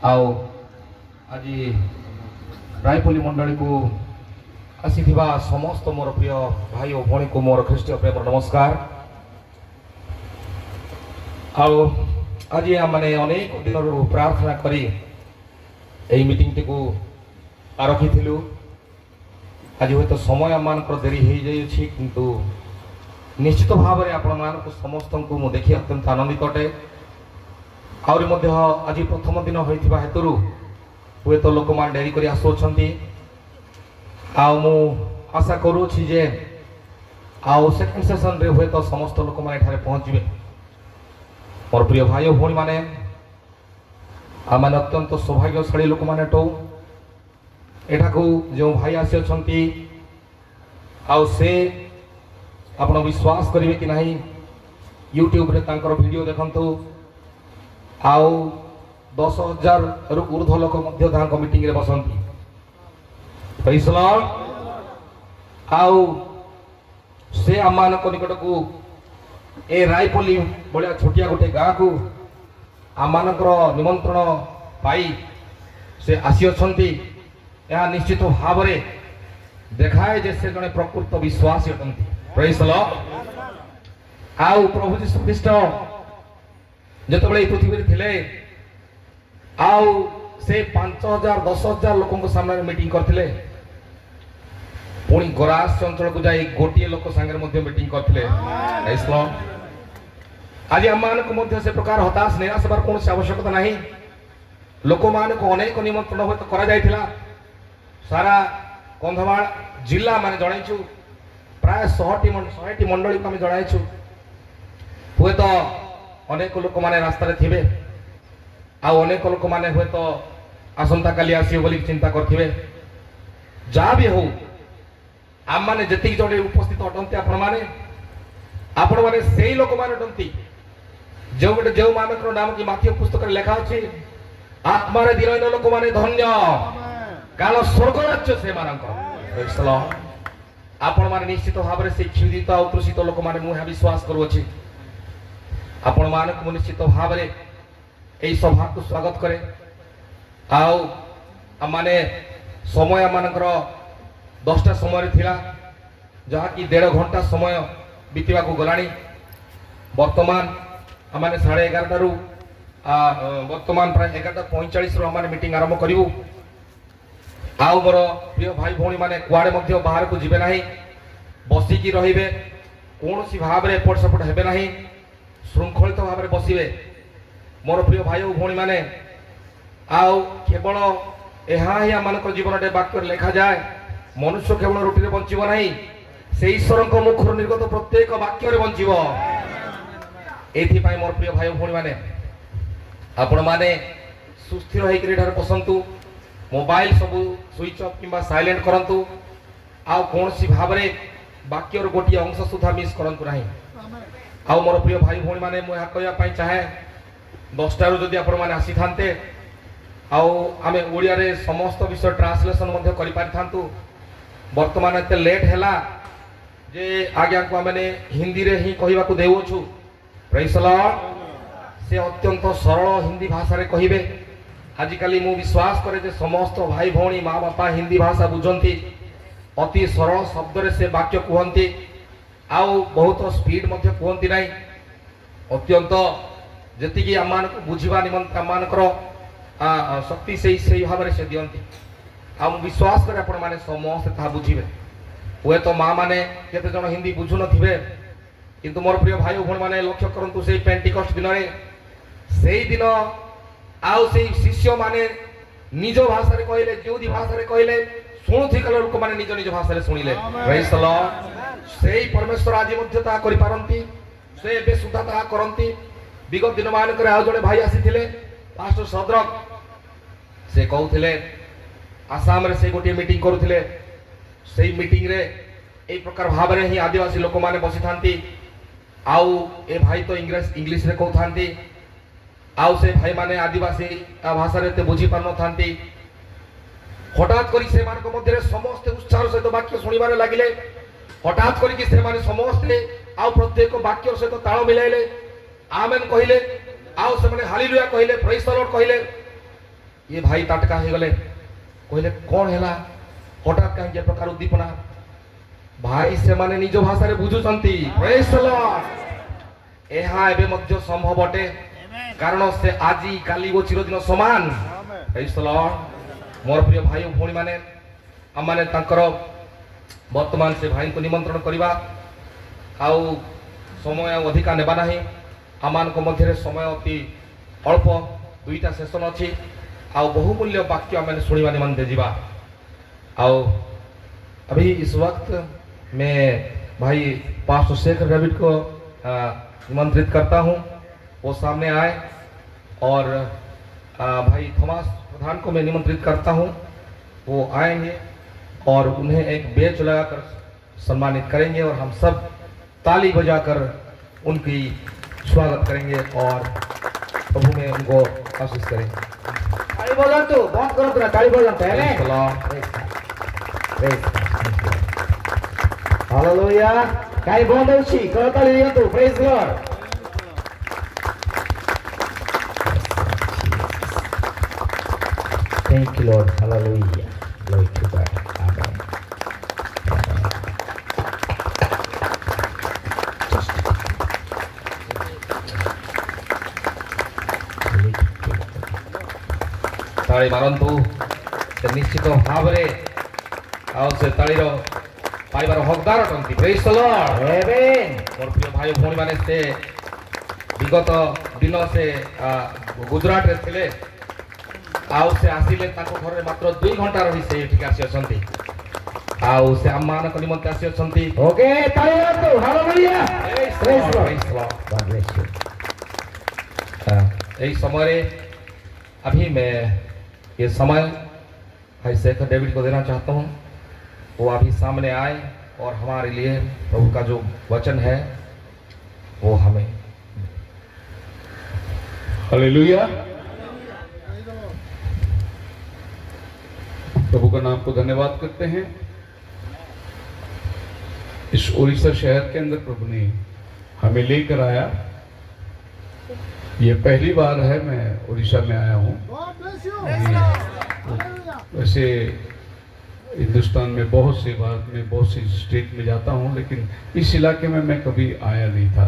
आओ आज रायपल्ली मंडली को आसीथिबा समस्त मोर प्रिय भाई और भौणी को मोर ख्रीष्टीय प्रेम नमस्कार। आओ आज मैंने अनेक दिन प्रार्थना करी यही मीटिंग टी को रखी आज हे तो समय मानकर देरी हो जाइए किंतु निश्चित भाव में आपण मान समस्त को मुझे देखी अत्यंत आनंदित अटे। आहरी आज प्रथम दिन होता हेतु हे तो लोक मैंने डेरी कर आसुँच आशा करुँची जे आउ सेकेंड सेशन रे हे तो समस्त लोक मैंने पहुँचे। मोर प्रिय भाई भौणी मैंने आम अत्यंत सौभाग्यशाली लोक मैंने टो एठा को जो भाई आसी अच्छी से आपण विश्वास करेंगे कि नहीं यूट्यूब रे तांकर वीडियो देखंतु आउ 10,000 रु ऊर्ध्व लोक मध्य मीटिंग रे बसंती। Praise the Lord. आउ से आम निकट को ए रायपल्ली भाया छोटिया गोटे गाँ को आम निमंत्रण पाई से आसी अच्छी यह निश्चित भाव में देखाए जे से जड़े प्रकृत विश्वासी अटंती। Praise the Lord. आउ प्रभु यीशु ख्रीष्ट जिते पृथ्वी थिले आउ से 5,000 10,000 लोक सामने मीटिंग करथिले पुणी गोरास अंचल को जाई गोटे लोक सांगे मीटिंग करथिले। Praise the Lord. आज आम मान से प्रकार हताश निराश होबार कौन आवश्यकता नहीं। लोक मान को अनेक निमंत्रण हे तो करा जायथिला सारा कंधमाल जिला माने जणाइछु प्राय 100टी मंडली को आम जणाइछु। हे तो अनेक लोक माने रास्ता रे थिबे आउ अनेक लोक माने हे तो आसंता काली आसी बोली चिंता करथिबे। जा भी हो आम माने जति जड़े उपस्थित अटंती आपण माने सेही लोक माने अटंती जो गोटे जो मानकर नाम की माथ्य पुस्तक रे लिखा अछि आत्मा रे दिनहीन लोक माने धन्य काल स्वर्ग राज्य से मानकर। आपण माने निश्चित भाव में से क्षुदित और कृषित लोक माने मुझे विश्वास करुँच आपण मान को निश्चित भाव में यही सभा को स्वागत करे। आउ माने समय मानकर 10टा समय थिला जहाँ कि 1.5 घंटा समय बीतवा को गलानी। वर्तमान आम 11:30 रु वर्तमान प्राय 11:45 रु आम मीटिंग आरंभ करूँ। आउ मोर प्रिय भाई भौणी माने कुआड़े मध्य बाहर को जीवे नहीं बसिकी रहिबे कौन सी भाव में एपट सेपट हेबे नहीं श्रृंखलित भाव में बसिबे। मोर प्रिय भाई भौणी माने आउ केवल यहाँ ही आम जीवन टे वाक्य लिखा जाए मनुष्य केवल रोटी रे बंचिबो नहीं से ईश्वर मुखर निर्गत प्रत्येक वाक्य रे बंचिबो। एथि मोर प्रिय भाई भौणी माने आपण माने सुस्थिर होकर बसंतु मोबाइल सबू स्विच ऑफ किंबा साइलेंट करंतु आउ कौन सी भाव में वाक्य गोटे अंश सुधा मिस करंतु नहीं। आउ मोर प्रिय भाई भौणी माने मु कहया चाहे 10टा रु जदि आपण माने आसी थांते आउ आमे ओडिया रे समस्त विषय ट्रांसलेशन मध्ये करि पारि थांतु। वर्तमान एते लेट हैला जे आज्ञा को आमे हिंदी रे ही कहबा को देउछु। Praise the Lord. से अत्यंत सरल हिंदी भाषा रे कहिबे। आजिकाली मु विश्वास करे जे समस्त भाई भौणी माँ बापा हिंदी भाषा बुझंती अति सरल शब्द रे से वाक्य कहती आउ बहुत स्पीड मध्य कहती नहीं अत्यंत जी आम को बुझा निमंत आम शक्ति से भाव में से दिखती आ विश्वास करे आपण माने समस्त ता बुझे। हे तो माँ माने केते जन हिंदी बुझु नथिबे किंतु मोर प्रिय भाई भौणी माने लक्ष्य करंतु से पेंटिकस्ट दिन रे से दिन आउ से शिष्य माने निज भाषा रे कहले जो भाषा रे कहले शुणुथि कल लोक माने निज निज भाषा रे सुनिले। Praise the lord. सेही परमेश्वर आज मध्य ता करि पारंती से बे सुधा ता करंती। विगत दिन मान करे आ जड़े भाई आसीथिले पास्टर सदरक से कहउथिले आसाम रे से गोटे मीटिंग करूथिले सेही मीटिंग रे ए प्रकार भाव रे ही आदिवासी लोक माने बसी थांती आउ ए भाई तो इंग्लिश रे कहथांती आउ से भाई माने आदिवासी भाषा रे बुझी पार नथांती। हठात करी से मान मध्य समस्त उत्साह सहित वाक्य शुणिबारे लागिले। हठात करी से माने समस्ते आउ प्रत्येक वाक्य सहित ताल मिलाइले आमेन कहले आउ से माने हालेलुया कहले प्रेज द लॉर्ड कहले ये भाई ताटका हो गले कहले कौन है हठात कहीं प्रकार उद्दीपना भाई से माने निज भाषा रे बुझुचंती प्रेज द लॉर्ड एहा एबे मध्य संभव अटे कारण से आजी काली वो चिरदिन समान प्रेज द लॉर्ड मोर प्रिय भाई भौणी माने हम माने तांकर वर्तमान से भाई को निमंत्रण करवा आउ समय अधिका नेबा नाही आमान को मध्य समय अति अल्प दुईटा सेशन अच्छी आउ बहुमूल्य वाक्य मैंने शुणा निमंते जीवा आओ अभी इस वक्त मैं भाई पास्टर शेखर डेविड को निमंत्रित करता हूं वो सामने आए और भाई थॉमस प्रधान को मैं निमंत्रित करता हूं वो आएंगे और उन्हें एक बेच लगाकर सम्मानित करेंगे और हम सब ताली बजाकर उनकी स्वागत करेंगे और प्रभु में उनको आशीष करेंगे। ताली बोलो तो बहुत करो तो ताली बोलो पहले हालेलुया काय बोलो छी करो ताली लियो तो praise lord thank you lord hallelujah glory to God amen ताली मारंतु निश्चित भाव से तालीर पाइबार हकदार अटंती प्रेज द लॉर्ड आमेन मोर प्रिय भाई भौणी माने से विगत दिन से गुजरात रे थिले आउ से आसिले ताको घर मात्र 2 घंटा रही से एठी आसी अछंती आउ से अम्मान को निमंत्रण आसी अछंती ओके ताली तो hallelujah praise Lord God bless you यही समय अभी मैं ये समय भाई शेखर डेविड को देना चाहता हूँ वो अभी सामने आए और हमारे लिए प्रभु का जो वचन है वो हमें हालेलुया प्रभु का नाम को धन्यवाद करते हैं। इस उड़ीसा शहर के अंदर प्रभु ने हमें लेकर आया। ये पहली बार है मैं उड़ीसा में आया हूँ। वैसे हिंदुस्तान में बहुत से बार में बहुत सी स्टेट में जाता हूँ लेकिन इस इलाके में मैं कभी आया नहीं था।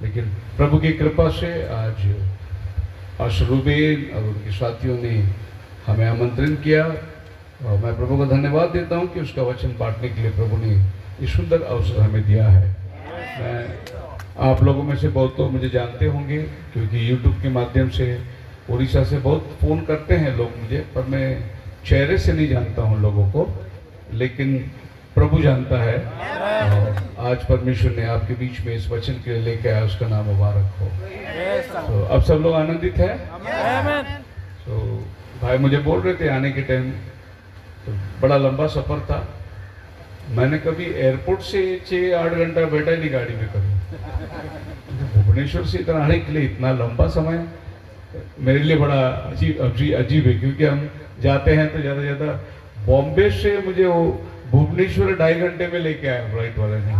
लेकिन प्रभु की कृपा से आज अशरुबेन और उनके साथियों ने हमें आमंत्रित किया और मैं प्रभु को धन्यवाद देता हूँ कि उसका वचन बांटने के लिए प्रभु ने ये सुंदर अवसर हमें दिया है। मैं आप लोगों में से बहुत तो मुझे जानते होंगे क्योंकि यूट्यूब के माध्यम से उड़ीसा से बहुत फ़ोन करते हैं लोग मुझे, पर मैं चेहरे से नहीं जानता हूँ लोगों को, लेकिन प्रभु जानता है। और आज परमेश्वर ने आपके बीच में इस वचन के लिए लेके आया, उसका नाम मुबारक हो। तो अब सब लोग आनंदित हैं। तो भाई मुझे बोल रहे थे आने के टाइम, तो बड़ा लंबा सफ़र था। मैंने कभी एयरपोर्ट से 6-8 घंटा बैठा ही नहीं गाड़ी में कभी। भुवनेश्वर से इतना आने के लिए इतना लंबा समय मेरे लिए बड़ा अजीब है, क्योंकि हम जाते हैं तो ज़्यादा ज़्यादा बॉम्बे से मुझे वो भुवनेश्वर 2.5 घंटे में लेके आया फ्लाइट वाले ने,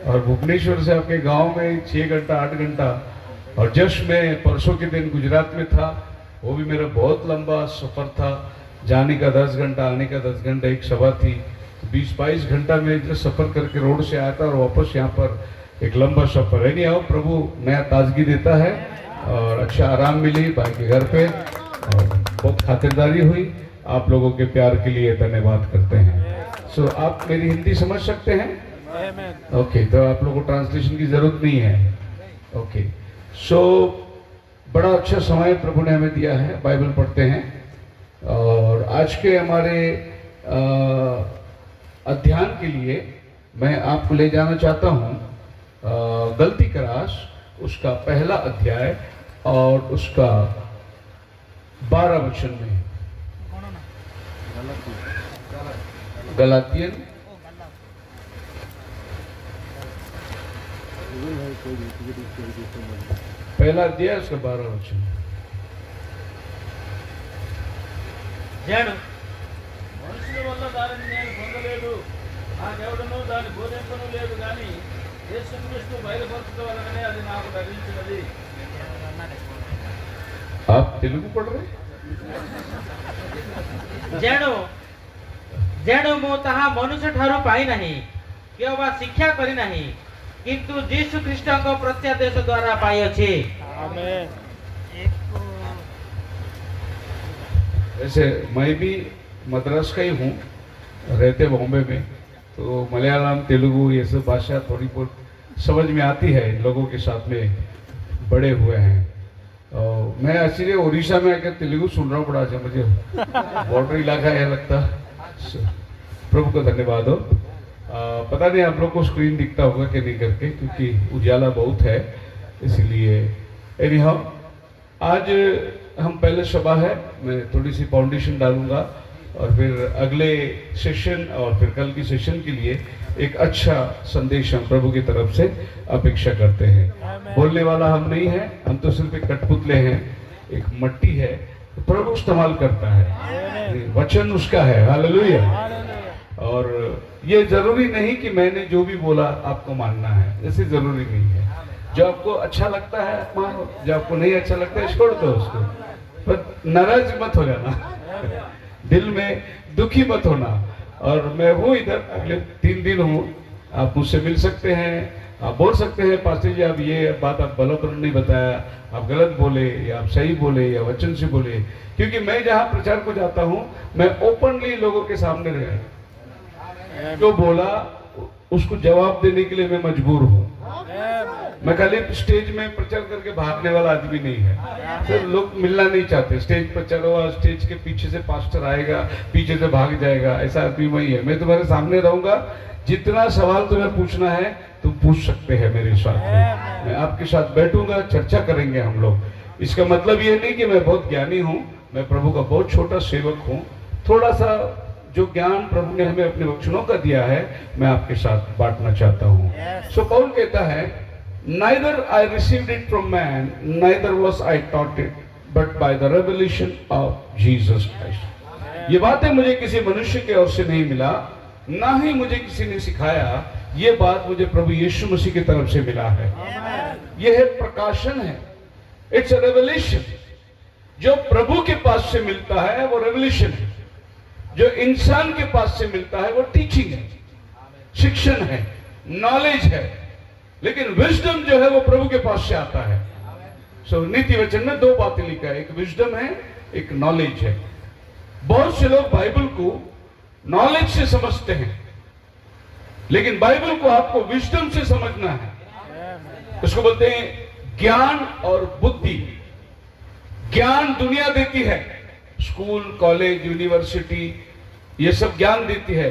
और भुवनेश्वर से आपके गांव में 6 घंटा 8 घंटा। और जस्ट मैं परसों के दिन गुजरात में था, वो भी मेरा बहुत लंबा सफ़र था। जाने का 10 घंटा, आने का 10 घंटा, एक सभा थी, तो 20-22 घंटा में इधर सफ़र करके रोड से आया था और वापस यहाँ पर एक लंबा सफ़र है। नहीं आओ, प्रभु नया ताजगी देता है और अच्छा आराम मिली भाई के घर पे और बहुत खातिरदारी हुई। आप लोगों के प्यार के लिए धन्यवाद करते हैं। सो आप मेरी हिंदी समझ सकते हैं? ओके, तो आप लोगों को ट्रांसलेशन की ज़रूरत नहीं है। ओके, सो बड़ा अच्छा समय प्रभु ने हमें दिया है, बाइबल पढ़ते हैं। और आज के हमारे अध्ययन के लिए मैं आपको ले जाना चाहता हूँ गलती करास, उसका पहला अध्याय और उसका 12 वचन में। गलातियन पहला अध्याय उसका 12 वचन। మనుషుల వల్ల దానిని నేను పొందలేదు, నాకెవడనూ దాన్ని బోధింపను లేదు, కానీ యేసుక్రీస్తు బయలుపరచడం వలననే అది నాకు లభించినది। आप तेलुगु पढ़ रहे? जेणु जेणु मु ताहा मनुष्य ठारू पाई नहीं किंवा शिक्षा करी नहीं किंतु यीशु ख्रीष्ट को प्रत्यादेश द्वारा पाई अछि। वैसे मैं भी मद्रास का ही हूँ, रहते बॉम्बे में, तो मलयालम तेलुगु ये सब भाषा थोड़ी बहुत समझ में आती है, इन लोगों के साथ में बड़े हुए हैं। और मैं एक्चुअली उड़ीसा में आकर तेलुगु सुन रहा हूँ, बड़ा अच्छा मुझे बॉर्डर इलाका है लगता। प्रभु को धन्यवाद हो। पता नहीं आप लोग को स्क्रीन दिखता होगा कि नहीं करके, क्योंकि उजाला बहुत है इसीलिए। एनीहाउ आज हम पहले सभा है, मैं थोड़ी सी फाउंडेशन डालूंगा और फिर अगले सेशन और फिर कल की सेशन के लिए एक अच्छा संदेश हम प्रभु की तरफ से अपेक्षा करते हैं। बोलने वाला हम नहीं है, हम तो सिर्फ एक कठपुतले हैं, एक मट्टी है, तो प्रभु इस्तेमाल करता है, वचन उसका है। हालेलुया। और ये जरूरी नहीं कि मैंने जो भी बोला आपको मानना है, ऐसे जरूरी नहीं है। जो आपको अच्छा लगता है मानो, जो आपको नहीं अच्छा लगता है छोड़ दो उसको, पर नाराज मत हो जाना, दिल में दुखी मत होना। और मैं हूँ इधर, अगले 3 दिन हूँ, आप मुझसे मिल सकते हैं, आप बोल सकते हैं पास्टर जी आप ये बात आप गलत नहीं बताया, आप गलत बोले या आप सही बोले या वचन से बोले, क्योंकि मैं जहाँ प्रचार को जाता हूँ मैं ओपनली लोगों के सामने रह, जो बोला उसको जवाब देने के लिए मैं मजबूर हूँ। मैं खाली स्टेज में प्रचार करके भागने वाला आदमी नहीं है, फिर लोग मिलना नहीं चाहते। स्टेज पर चलो, स्टेज के पीछे से पास्टर आएगा, पीछे से भाग जाएगा, ऐसा आदमी वही है। मैं तुम्हारे सामने रहूंगा, जितना सवाल तुम्हें पूछना है तुम पूछ सकते हैं मेरे साथ में, मैं आपके साथ बैठूंगा, चर्चा करेंगे हम लोग। इसका मतलब ये नहीं कि मैं बहुत ज्ञानी हूँ, मैं प्रभु का बहुत छोटा सेवक हूँ। थोड़ा सा जो ज्ञान प्रभु ने हमें अपने वचनों का दिया है मैं आपके साथ बांटना चाहता हूँ। सो पौल कहता है, neither I received it from man, neither was I taught it, but by the revelation of Jesus Christ। ये बातें मुझे किसी मनुष्य के ओर से नहीं मिला, ना ही मुझे किसी ने सिखाया, ये बात मुझे प्रभु यीशु मसीह की तरफ से मिला है। यह एक प्रकाशन है, इट्स अ रेवलेशन। जो प्रभु के पास से मिलता है वो रेवलेशन है, जो इंसान के पास से मिलता है वो टीचिंग है, शिक्षण है, नॉलेज है। लेकिन विजडम जो है वो प्रभु के पास से आता है। सो नीति वचन में 2 बातें लिखा है, एक विजडम है, एक नॉलेज है। बहुत से लोग बाइबल को नॉलेज से समझते हैं, लेकिन बाइबल को आपको विजडम से समझना है। उसको बोलते हैं ज्ञान और बुद्धि। ज्ञान दुनिया देती है, स्कूल, कॉलेज, यूनिवर्सिटी, ये सब ज्ञान देती है।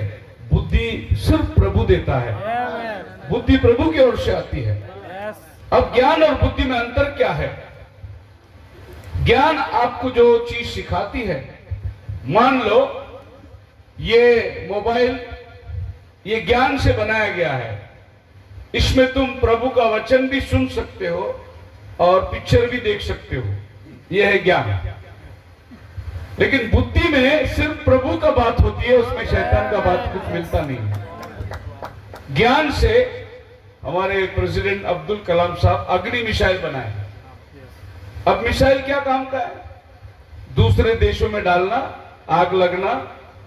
बुद्धि सिर्फ प्रभु देता है, बुद्धि प्रभु की ओर से आती है। अब ज्ञान और बुद्धि में अंतर क्या है? ज्ञान आपको जो चीज सिखाती है, मान लो ये मोबाइल, ये ज्ञान से बनाया गया है, इसमें तुम प्रभु का वचन भी सुन सकते हो और पिक्चर भी देख सकते हो, यह है ज्ञान। लेकिन बुद्धि में सिर्फ प्रभु का बात होती है, उसमें शैतान का बात कुछ मिलता नहीं है। ज्ञान से हमारे प्रेसिडेंट अब्दुल कलाम साहब अग्नि मिसाइल बनाए। अब मिसाइल क्या काम का है? दूसरे देशों में डालना, आग लगना,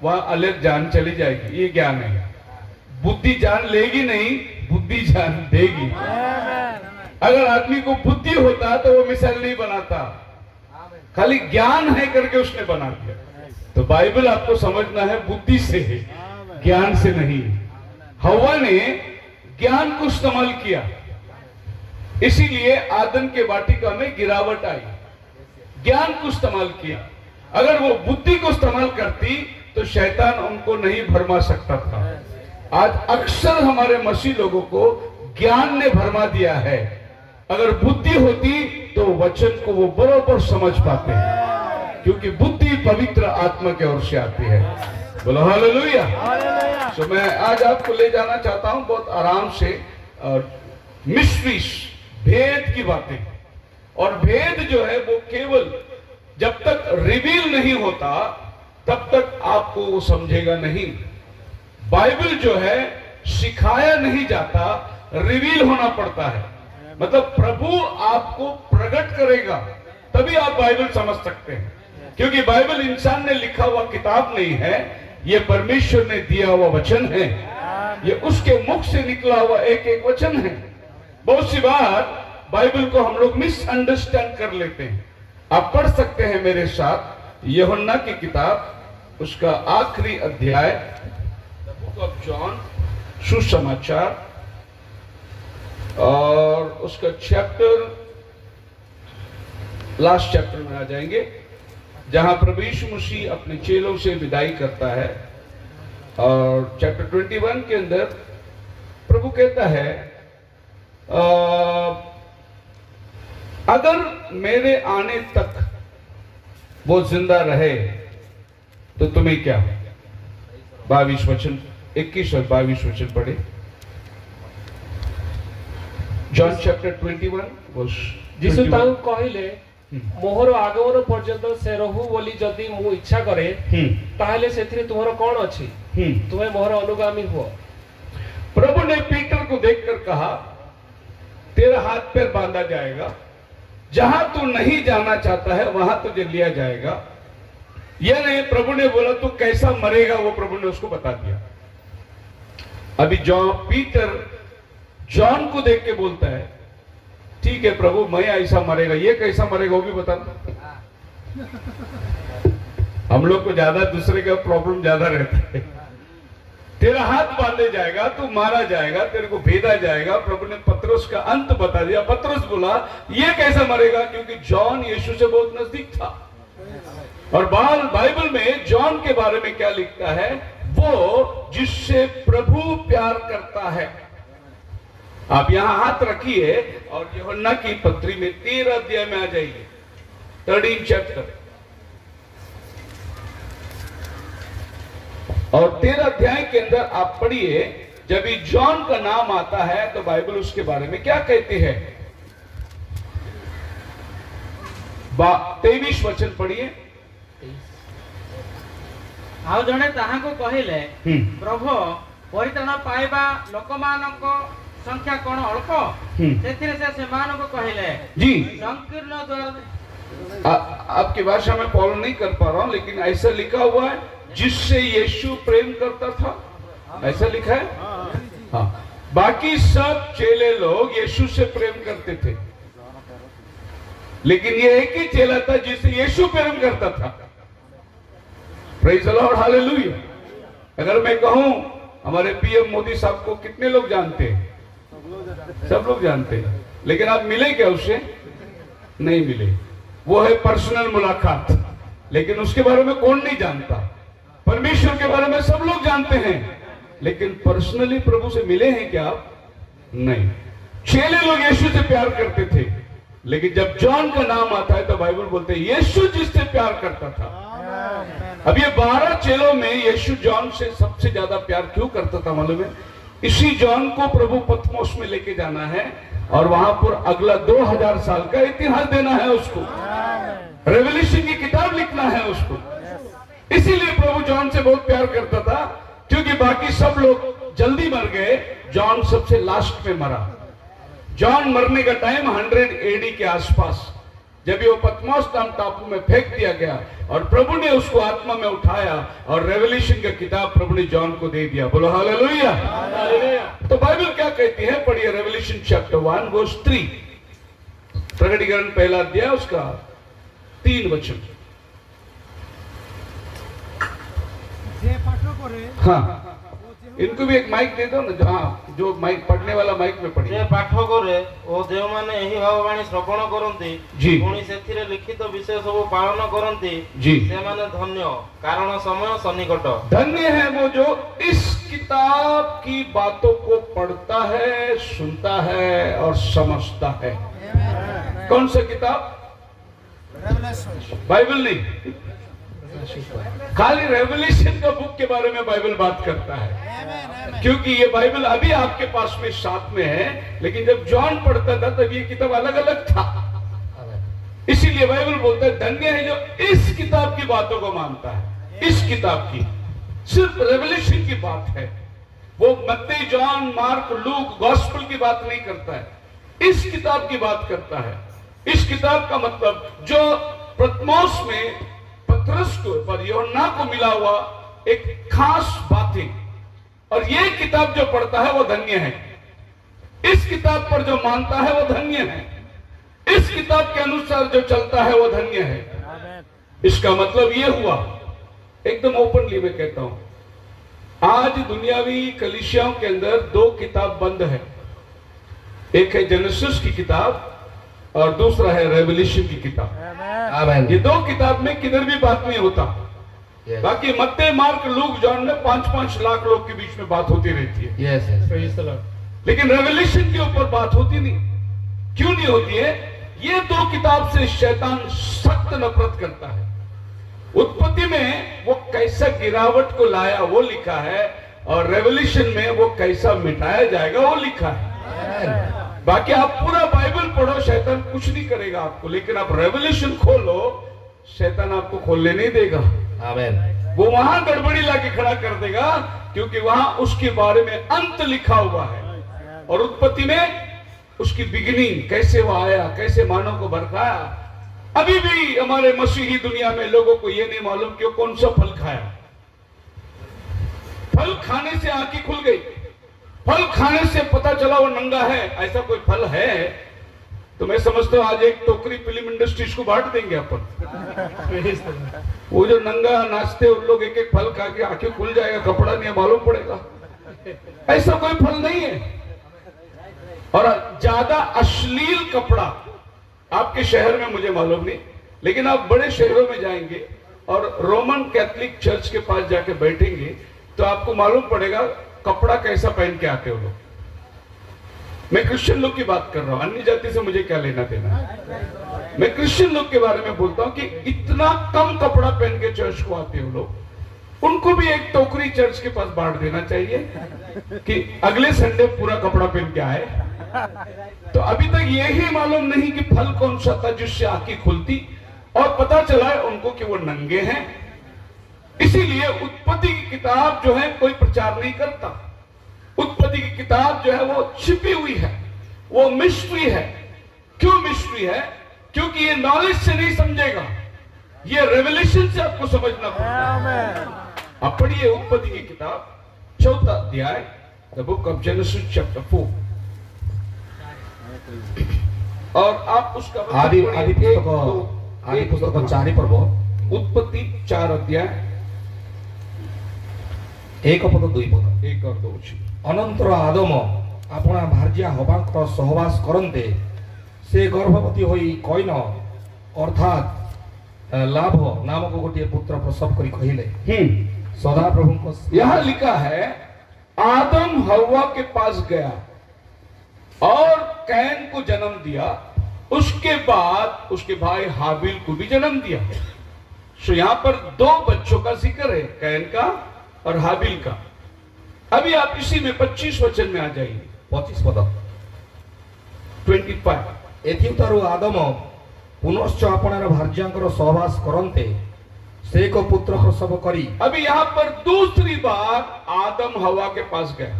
वहां अलग जान चली जाएगी, ये ज्ञान है। बुद्धि जान लेगी नहीं, बुद्धि जान देगी। अगर आदमी को बुद्धि होता तो वो मिसाइल नहीं बनाता, खाली ज्ञान है करके उसने बना दिया। तो बाइबल आपको समझना है बुद्धि से है, ज्ञान से नहीं। हवा ने ज्ञान को इस्तेमाल किया, इसीलिए आदम के वाटिका में गिरावट आई। ज्ञान को इस्तेमाल किया, अगर वो बुद्धि को इस्तेमाल करती तो शैतान उनको नहीं भरमा सकता था। आज अक्सर हमारे मसीह लोगों को ज्ञान ने भरमा दिया है, अगर बुद्धि होती तो वचन को वो बराबर समझ पाते हैं, क्योंकि बुद्धि पवित्र आत्मा की ओर से आती है। बोलो हालेलुया। तो मैं आज आपको ले जाना चाहता हूं बहुत आराम से मिस्ट्रीज, भेद की बातें। और भेद जो है वो केवल जब तक रिवील नहीं होता तब तक आपको वो समझेगा नहीं। बाइबल जो है सिखाया नहीं जाता, रिवील होना पड़ता है। मतलब प्रभु आपको प्रकट करेगा तभी आप बाइबल समझ सकते हैं। क्योंकि बाइबल इंसान ने लिखा हुआ किताब नहीं है, ये परमेश्वर ने दिया हुआ वचन है, ये उसके मुख से निकला हुआ एक एक वचन है। बहुत सी बार बाइबल को हम लोग मिसअंडरस्टैंड कर लेते हैं। आप पढ़ सकते हैं मेरे साथ यूहन्ना की किताब, उसका आखिरी अध्याय, द बुक ऑफ जॉन, सुसमाचार, और उसका चैप्टर, लास्ट चैप्टर में आ जाएंगे, जहां प्रभु यीशु मसीह अपने चेलों से विदाई करता है। और चैप्टर 21 के अंदर प्रभु कहता है, अगर मेरे आने तक वो जिंदा रहे तो तुम्हें क्या। 22 वचन, 21 और 22 वचन पढ़े। जॉन चैप्टर 21 वर्स यीशु ताऊ कहिले मोहर आगमन पर्यंत से रहू बोली जदि मु इच्छा करे ताहले सेथिरे तुमरो कोन अछि, तुम्हें मोहर अनुगामी हो। प्रभु ने पीटर को देखकर कहा, तेरा हाथ पैर बांधा जाएगा, जहां तू नहीं जाना चाहता है वहां तुझे लिया जाएगा। यह नहीं प्रभु ने बोला तू कैसा मरेगा, वो प्रभु ने उसको बता दिया। अभी पीटर जॉन को देख के बोलता है, ठीक है प्रभु मैं ऐसा मरेगा, ये कैसा मरेगा वो भी बता दो। हम लोग को ज्यादा दूसरे का प्रॉब्लम ज्यादा रहता है। तेरा हाथ बांधे जाएगा, तू मारा जाएगा, तेरे को भेदा जाएगा। प्रभु ने पतरस का अंत बता दिया। पतरस बोला ये कैसा मरेगा, क्योंकि जॉन यीशु से बहुत नजदीक था। और बाइबल में जॉन के बारे में क्या लिखता है, वो जिससे प्रभु प्यार करता है। आप यहां हाथ रखिए और यूहन्ना की पत्री में 13 अध्याय में आ जाइए, 13 चैप्टर। और 13 अध्याय के अंदर आप पढ़िए, जब भी जॉन का नाम आता है तो बाइबल उसके बारे में क्या कहती है। 23 वचन पढ़िए। आउ जणे ताहाको कहिले, प्रभु परित्राण पाइबा लोकमानको संख्या कोन अल्प, सेथिरे से सेमानको कहिले जी संकीर्ण द्वार। आपकी भाषा में फॉलो नहीं कर पा रहा हूं, लेकिन ऐसा लिखा हुआ है जिससे यीशु प्रेम करता था, ऐसा लिखा है। हाँ, बाकी सब चेले लोग यीशु से प्रेम करते थे, लेकिन ये एक ही चेला था जिससे यीशु प्रेम करता था। Praise the Lord, hallelujah. अगर मैं कहूं हमारे पीएम मोदी साहब को कितने लोग जानते हैं? सब लोग जानते हैं, लेकिन आप मिले क्या उससे? नहीं मिले। वो है पर्सनल मुलाकात, लेकिन उसके बारे में कौन नहीं जानता। परमेश्वर के बारे में सब लोग जानते हैं, लेकिन पर्सनली प्रभु से मिले हैं क्या आप? नहीं। चेले लोग यीशु से प्यार करते थे, लेकिन जब जॉन का नाम आता है तो बाइबल बोलते हैं यीशु जिससे प्यार करता था। अब ये 12 चेलों में यीशु जॉन से सबसे ज्यादा प्यार क्यों करता था मालूम है? इसी जॉन को प्रभु पतमोस में लेके जाना है और वहां पर अगला 2000 साल का इतिहास देना है उसको, रेवल्यूशन की किताब लिखना है उसको। इसीलिए प्रभु जॉन से बहुत प्यार करता था, क्योंकि बाकी सब लोग जल्दी मर गए, जॉन सबसे लास्ट में मरा। जॉन मरने का टाइम 100 AD के आसपास, जब वो पतमोस नाम टापू में फेंक दिया गया और प्रभु ने उसको आत्मा में उठाया और रेवल्यूशन का किताब प्रभु ने जॉन को दे दिया। बोलो हालेलुया। तो बाइबल क्या कहती है, पढ़िए रेवल्यूशन चैप्टर 1 वर्स 3, प्रकटीकरण पहला अध्याय उसका 3 वचन। हाँ, इनको भी एक माइक दे दो ना। हाँ, जो माइक पढ़ने वाला माइक में पढ़िए। जे पाठ करे ओ जे माने एही भाववाणी श्रवण करंती जी, पुणी सेथिरे लिखित विषय सब पालन करंती जी, से माने धन्य, कारण समय सन्निकट। धन्य है वो जो इस किताब की बातों को पढ़ता है, सुनता है और समझता है। कौन सा किताब? बाइबल नहीं, खाली रेवल्यूशन का बुक के बारे में बाइबल बात करता है, क्योंकि ये बाइबल अभी आपके पास में साथ में है, लेकिन जब जॉन पढ़ता था तब ये किताब अलग अलग था। इसीलिए बाइबल बोलता है धन्य है जो इस किताब की बातों को मानता है। इस किताब की सिर्फ रेवल्यूशन की बात है, वो मत्ती, जॉन, मार्क, लूक, गॉस्पेल की बात नहीं करता है, इस किताब की बात करता है। इस किताब का मतलब जो पतमोस में पतरस को पर यूहन्ना को मिला हुआ एक खास बातें, और ये किताब जो पढ़ता है वो धन्य है। इस किताब पर जो मानता है वो धन्य है। इस किताब के अनुसार जो चलता है वो धन्य है। इसका मतलब ये हुआ, एकदम ओपनली मैं कहता हूं, आज दुनियावी कलीसियाओं के अंदर दो किताब बंद है। एक है जेनेसिस की किताब और दूसरा है रेवल्यूशन की किताब। आमेन। ये दो किताब में किधर भी बात नहीं होता। बाकी मत्ते, मार्क, लूक, जॉन में 5-5 लाख लोग के बीच में बात होती रहती है। Yes yes. Praise the Lord. लेकिन रेवल्यूशन के ऊपर बात होती नहीं। क्यों नहीं होती है? ये दो किताब से शैतान सख्त नफरत करता है। उत्पत्ति में वो कैसा गिरावट को लाया वो लिखा है, और रेवल्यूशन में वो कैसा मिटाया जाएगा वो लिखा है। बाकी आप पूरा बाइबल पढ़ो, शैतान कुछ नहीं करेगा आपको, लेकिन आप रेवल्यूशन खोलो, शैतान आपको खोलने नहीं देगा। आमेन। वो वहां गड़बड़ी लाके खड़ा कर देगा, क्योंकि वहां उसके बारे में अंत लिखा हुआ है, और उत्पत्ति में उसकी बिगिनिंग, कैसे वो आया, कैसे मानव को बरकाया। अभी भी हमारे मसीही दुनिया में लोगों को यह नहीं मालूम कि वो कौन सा फल खाया। फल खाने से आंखें खुल गई, फल खाने से पता चला वो नंगा है। ऐसा कोई फल है तो मैं समझता हूं आज एक टोकरी फिल्म इंडस्ट्रीज को बांट देंगे अपन। Praise the Lord. वो जो नंगा नाचते उन लोग एक एक फल खा के आंखें खुल जाएगा, कपड़ा नहीं मालूम पड़ेगा। ऐसा कोई फल नहीं है। और ज्यादा अश्लील कपड़ा आपके शहर में मुझे मालूम नहीं, लेकिन आप बड़े शहरों में जाएंगे और रोमन कैथोलिक चर्च के पास जाके बैठेंगे तो आपको मालूम पड़ेगा कपड़ा कैसा पहन के आते हो लोग। मैं क्रिश्चियन लोग की बात कर रहा हूं, अन्य जाति से मुझे क्या लेना देना है। मैं क्रिश्चियन लोग के बारे में बोलता हूं कि इतना कम कपड़ा पहन के चर्च को आते हो लोग, उनको भी एक टोकरी चर्च के पास बांट देना चाहिए कि अगले संडे पूरा कपड़ा पहन के आए। तो अभी तक यही मालूम नहीं कि फल कौन सा था जिससे आंखें खुलती और पता चला है उनको कि वो नंगे हैं। इसीलिए उत्पत्ति की किताब जो है कोई प्रचार नहीं करता। उत्पत्ति की किताब जो है वो छिपी हुई है, वो मिस्ट्री है। क्यों मिस्ट्री है? क्योंकि ये नॉलेज से नहीं समझेगा, ये रेवलेशन से आपको समझना पड़ता। आप पढ़िए उत्पत्ति की किताब 4वां अध्याय, the book of genesis chapter 4, और आप उसका आदि पुस्तक 4 पर्व उत्पत्ति 4 अध्याय 1 पद 2 पद। 1 और 2। अनंतर आदम अपना भार्या हवांकर सहवास करते से गर्भवती होई कईन अर्थात लाभ नामक गोटे पुत्र प्रसव करी कहिले सदा प्रभु को। यहां लिखा है आदम हव्वा के पास गया और कैन को जन्म दिया, उसके बाद उसके भाई हाबिल को भी जन्म दिया। सो यहां पर 2 बच्चों का जिक्र है, कैन का और हाबिल का। अभी आप इसी में 25 वचन में आ जाइए, 25 पद। 25। एथिउतारु आदम पुनश्च अपनार भार्यांकर सहवास करते से एक पुत्र प्रसव करी। अभी यहां पर दूसरी बार आदम हवा के पास गया।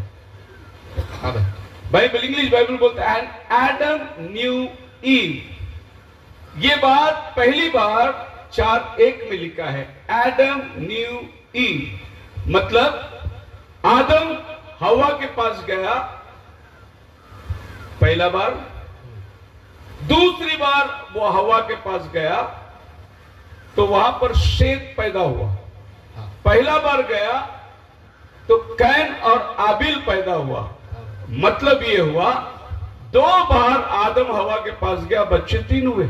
बाइबल, इंग्लिश बाइबल बोलता है एडम न्यू ईव। ये बात पहली बार 4:1 में लिखा है, एडम न्यू ईव। मतलब आदम हवा के पास गया पहला बार, दूसरी बार वो हवा के पास गया तो वहां पर शेत पैदा हुआ। पहला बार गया तो कैन और आबिल पैदा हुआ। मतलब ये हुआ 2 बार आदम हवा के पास गया, बच्चे 3 हुए।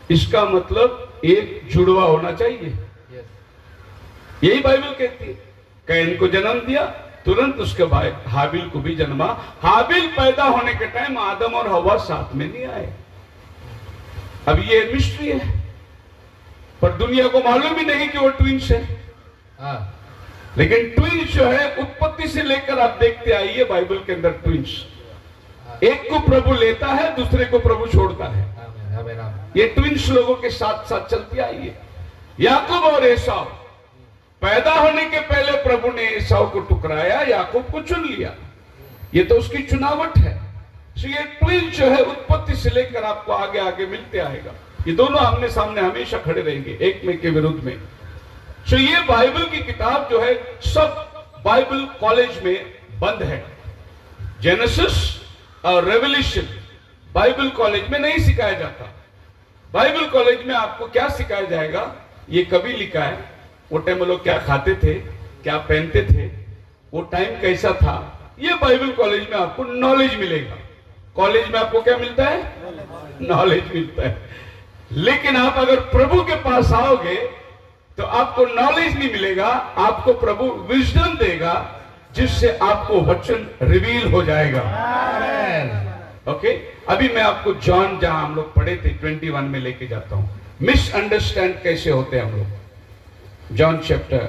इसका मतलब एक जुड़वा होना चाहिए। यही बाइबल कहती है। कैन को जन्म दिया, तुरंत उसके भाई हाबिल को भी जन्मा। हाबिल पैदा होने के टाइम आदम और हवा साथ में नहीं आए। अब ये मिस्ट्री है, पर दुनिया को मालूम ही नहीं कि वो ट्विंस है। लेकिन ट्विंस जो है उत्पत्ति से लेकर आप देखते आइए बाइबल के अंदर ट्विंस, एक को प्रभु लेता है, दूसरे को प्रभु छोड़ता है। ये ट्विंस लोगों के साथ साथ चलती आई है। याकूब और एसाव, पैदा होने के पहले प्रभु ने एसाव को टुकराया, याकूब को चुन लिया। ये तो उसकी चुनावट है। तो ये ट्विंस जो है उत्पत्ति से लेकर आपको आगे आगे मिलते आएगा। ये दोनों आमने सामने हमेशा खड़े रहेंगे एक में के विरुद्ध में। सो ये बाइबल की किताब जो है सब बाइबल कॉलेज में बंद है। जेनेसिस और रेवल्यूशन बाइबल कॉलेज में नहीं सिखाया जाता। बाइबल कॉलेज में आपको क्या सिखाया जाएगा, ये कभी लिखा है, वो टाइम में लोग क्या खाते थे, क्या पहनते थे, वो टाइम कैसा था, ये बाइबल कॉलेज में आपको नॉलेज मिलेगा। कॉलेज में आपको क्या मिलता है, नॉलेज मिलता है। लेकिन आप अगर प्रभु के पास आओगे तो आपको नॉलेज नहीं मिलेगा, आपको प्रभु विजडम देगा जिससे आपको वचन रिवील हो जाएगा। ओके, अभी मैं आपको जॉन जहां हम लोग पढ़े थे 21 में लेके जाता हूं, मिसअंडरस्टैंड कैसे होते हैं हम लोग। जॉन चैप्टर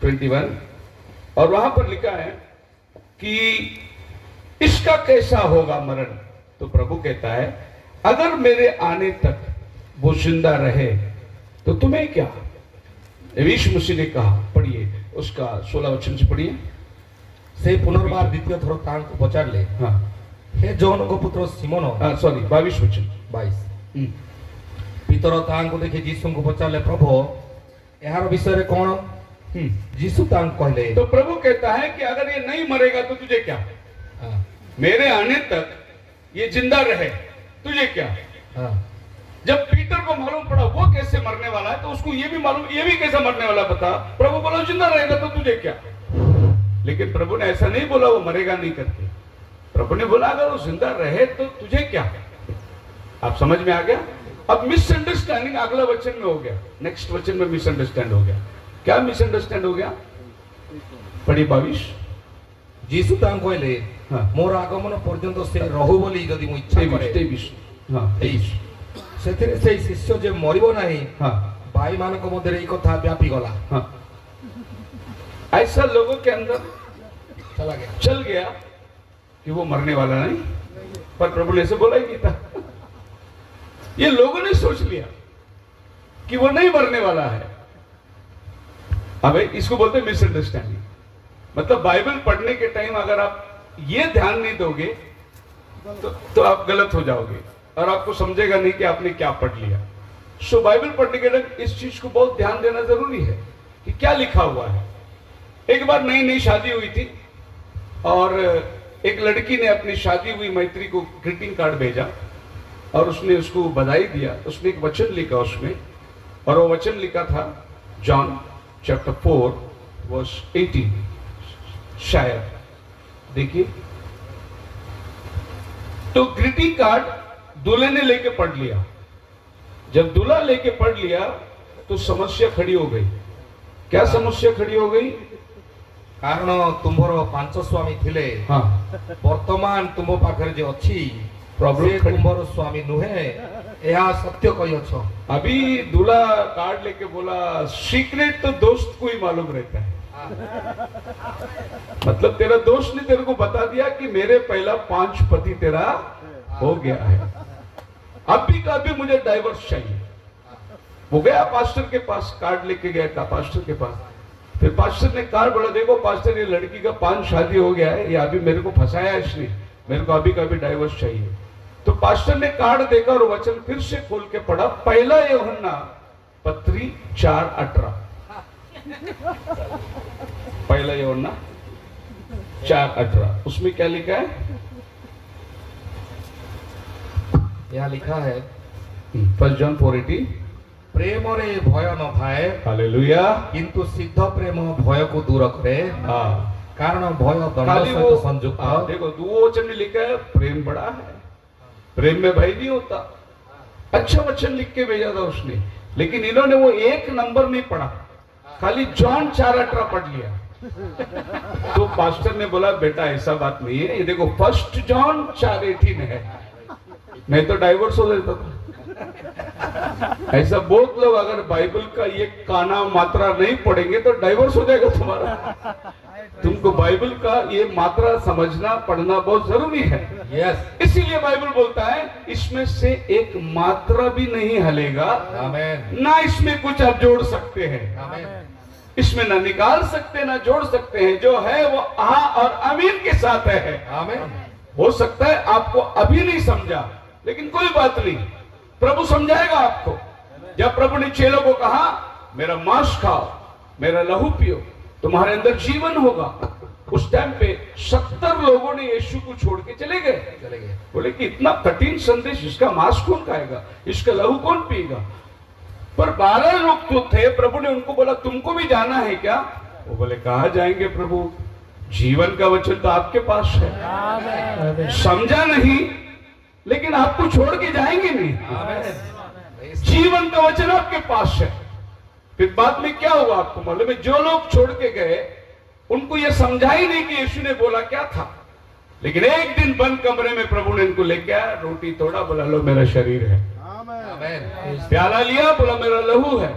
21 और वहां पर लिखा है कि इसका कैसा होगा मरण। तो प्रभु कहता है अगर मेरे आने तक वो जिंदा रहे तो तुम्हें क्या। यीशु मसीह ने कहा, पढ़िए उसका 16 वचन से पढ़िए। से पुनर्बार द्वितीय थर तांको पचारले, हाँ हे जौनको पुत्र सिमोन, सॉरी 22 वचन 22 पितर तांको देखे जीसु को पचारले, प्रभु यार विषय रे कौन। जीसु तांको कहले, तो प्रभु कहता है कि अगर ये नहीं मरेगा तो तुझे क्या, मेरे आने तक ये जिंदा रहे तुझे क्या। जब पीटर को मालूम पड़ा वो कैसे मरने वाला है तो उसको ये भी मालूम, ये भी कैसे मरने वाला बता। प्रभु बोला जिंदा रहेगा तो तुझे क्या। लेकिन प्रभु ने ऐसा नहीं बोला वो मरेगा नहीं करके। प्रभु ने बोला अगर वो जिंदा रहे तो तुझे क्या। आप समझ में आ गया। अब मिसअंडरस्टैंडिंग अगला वचन में हो गया, नेक्स्ट वचन में मिसअंडरस्टैंड हो गया। क्या मिसअंडरस्टैंड हो गया, पढ़िए 22। जीसु तांको कहले, मोर आगमन पर्यंत से रहु बोली जदि मु इच्छा करे। 23 सेथिरे से शिष्य जे मरिबो नाही, भाई मानक मध्य ई कथा व्यापी गला। ऐसा लोगों के अंदर चल गया कि वो मरने वाला नहीं, पर प्रभु ने ऐसे बोला ही नहीं था। ये लोगों ने सोच लिया कि वो नहीं मरने वाला है। अब इसको बोलते हैं मिसअंडरस्टैंडिंग। मतलब बाइबल पढ़ने के टाइम अगर आप ये ध्यान नहीं दोगे तो आप गलत हो जाओगे और आपको समझेगा नहीं कि आपने क्या पढ़ लिया। सो बाइबल पढ़ने के टाइम इस चीज को बहुत ध्यान देना जरूरी है कि क्या लिखा हुआ है। एक बार नई नई शादी हुई थी और एक लड़की ने अपनी शादी हुई मैत्री को ग्रीटिंग कार्ड भेजा और उसने उसको बधाई दिया। उसने एक वचन लिखा उसमें, और वो वचन लिखा था जॉन चैप्टर 4 वर्स 18 शायद, देखिए। तो ग्रीटिंग कार्ड दूल्हे ने लेके पढ़ लिया। जब दूल्हा लेके पढ़ लिया तो समस्या खड़ी हो गई। क्या समस्या खड़ी हो गई, कारण तुम्हार 5 स्वामी थिले, वर्तमान तुम पाखरे जे अछि प्रॉब्लम तुम्हार स्वामी नुहे, यह सत्य कही अछ। अभी दूल्हा कार्ड लेके बोला सीक्रेट तो दोस्त को ही मालूम रहता है। मतलब तेरा दोस्त ने तेरे को बता दिया कि मेरे पहला 5 पति तेरा हो गया है, अभी का भी मुझे डाइवर्स चाहिए। वो गया पास्टर के पास, कार्ड लेके गया था पास्टर के पास। फिर पास्टर ने कार्ड बोला, देखो पास्टर ये लड़की का 5 शादी हो गया है, ये अभी मेरे को फंसाया इसने, मेरे को अभी का भी डाइवर्स चाहिए। तो पास्टर ने कार्ड देखा और वचन फिर से खोल के पढ़ा, पहला यूहन्ना पत्री 4:18। पहला यूहन्ना 4:18, उसमें क्या लिखा है, यहाँ लिखा है 1 जॉन 4:18, प्रेम रे भय न थाए, हालेलुया, किंतु सिद्ध प्रेम भय को दूर करे, कारण भय दंड खाली सहित संयुक्त। देखो 2 वचन में लिखा है प्रेम बड़ा है, प्रेम में भय नहीं होता। अच्छा वचन लिख के भेजा था उसने, लेकिन इन्होंने वो 1 नंबर नहीं पढ़ा, खाली जॉन 4:18 पढ़ लिया। तो पास्टर ने बोला बेटा ऐसा बात नहीं है, ये देखो 1 जॉन 4:18 है, नहीं तो डाइवर्स हो जाता था। ऐसा बहुत लोग अगर बाइबल का ये काना मात्रा नहीं पढ़ेंगे तो डाइवर्स हो जाएगा तुम्हारा। तुमको बाइबल का ये मात्रा समझना पढ़ना बहुत जरूरी है। यस, इसीलिए बाइबल बोलता है इसमें से एक मात्रा भी नहीं हलेगा, आमीन, ना इसमें कुछ आप जोड़ सकते हैं, आमीन, इसमें ना निकाल सकते ना जोड़ सकते हैं। जो है वो हाँ और आमीन के साथ है। आमीन। हो सकता है आपको अभी नहीं समझा, लेकिन कोई बात नहीं, प्रभु समझाएगा आपको। जब प्रभु ने चेलों को कहा मेरा मांस खाओ, मेरा लहू पियो, तुम्हारे अंदर जीवन होगा, उस टाइम पे 70 लोगों ने यीशु को छोड़ के चले गए। बोले कि इतना कठिन संदेश, इसका मांस कौन खाएगा, इसका लहू कौन पिएगा। पर 12 लोग तो थे। प्रभु ने उनको बोला तुमको भी जाना है क्या? वो बोले कहाँ जाएंगे प्रभु, जीवन का वचन तो आपके पास है। समझा नहीं, लेकिन आपको छोड़ के जाएंगे नहीं। जीवन का वचन आपके पास है। फिर बाद में क्या हुआ आपको मालूम है? जो लोग छोड़ के गए उनको यह समझा ही नहीं कि यीशु ने बोला क्या था। लेकिन एक दिन बंद कमरे में प्रभु ने इनको लेके आया, रोटी तोड़ा, बोला लो मेरा शरीर है, प्याला लिया, बोला मेरा लहू है।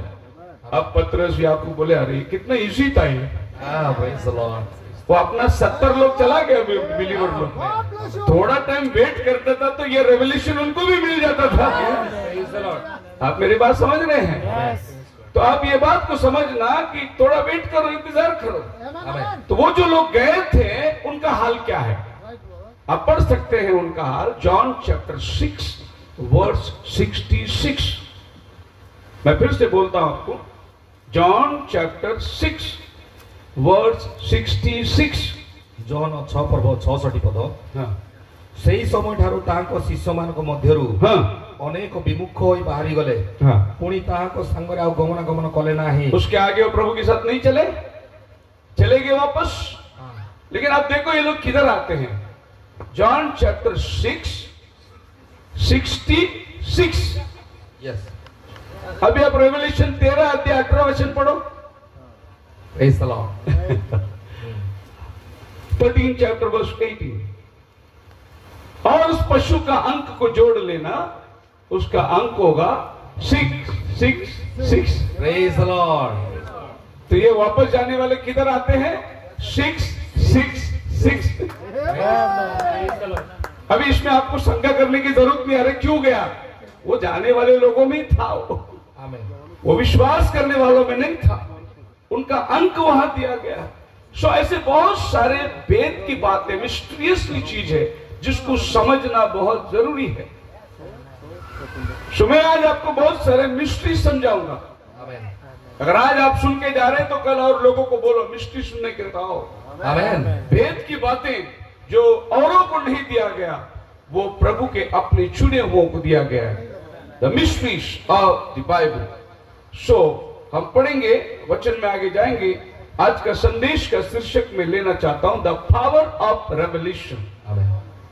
अब पतरस याकूब बोले अरे कितना इजी था ये। वो अपना 70 लोग चला गया बिलीवर लोग, थोड़ा टाइम वेट करता था तो ये रेवल्यूशन उनको भी मिल जाता था। आप मेरी बात समझ रहे हैं? तो आप ये बात को समझना कि थोड़ा वेट करो, इंतजार करो। तो वो जो लोग गए थे उनका हाल क्या है आप पढ़ सकते हैं उनका हाल, जॉन चैप्टर 6 वर्स 66। मैं फिर से बोलता हूं आपको, जॉन चैप्टर 6 वर्स 66। ଜହନ 6 पर्व 66 पद। हाँ ସେହି ସମୟ ଠାରୁ ତାଙ୍କ ଶିଷ୍ୟମାନଙ୍କ ମଧ୍ୟରୁ हाँ ଅନେକ ବିମୁଖ ହୋଇ ବାହାରି ଗଲେ, हाँ। ପୁଣି ତାହାଙ୍କ ସାଙ୍ଗରେ ଆଉ ଗମନାଗମନ कले ନାହିଁ। उसके आगे वो प्रभु के साथ नहीं चले, चले गए वापस। लेकिन आप देखो ये लोग किधर आते हैं, जॉन चैप्टर 6 66। यस, अभी आप रेवल्यूशन 13 अध्याय 18 वचन पढ़ो। Praise the Lord. 13 chapter verse 18। और उस पशु का अंक को जोड़ लेना, उसका अंक होगा 666। Praise the Lord. तो ये वापस जाने वाले किधर आते हैं? 666। अभी इसमें आपको शंका करने की जरूरत नहीं। अरे क्यों गया? वो जाने वाले लोगों में ही था, वो विश्वास करने वालों में नहीं था, उनका अंक वहां दिया गया। सो ऐसे बहुत सारे वेद की बातें, मिस्टीरियसली चीज है जिसको समझना बहुत जरूरी है। सो मैं आज आपको बहुत सारे मिस्ट्री समझाऊंगा। अगर आज आप सुन के जा रहे हैं तो कल और लोगों को बोलो मिस्ट्री सुनने के लिए आओ। वेद की बातें जो औरों को नहीं दिया गया, वो प्रभु के अपने चुने हुओं को दिया गया है। The mysteries of the Bible. So हम पढ़ेंगे, वचन में आगे जाएंगे। आज का संदेश का शीर्षक में लेना चाहता हूं, द पावर ऑफ रेवल्यूशन।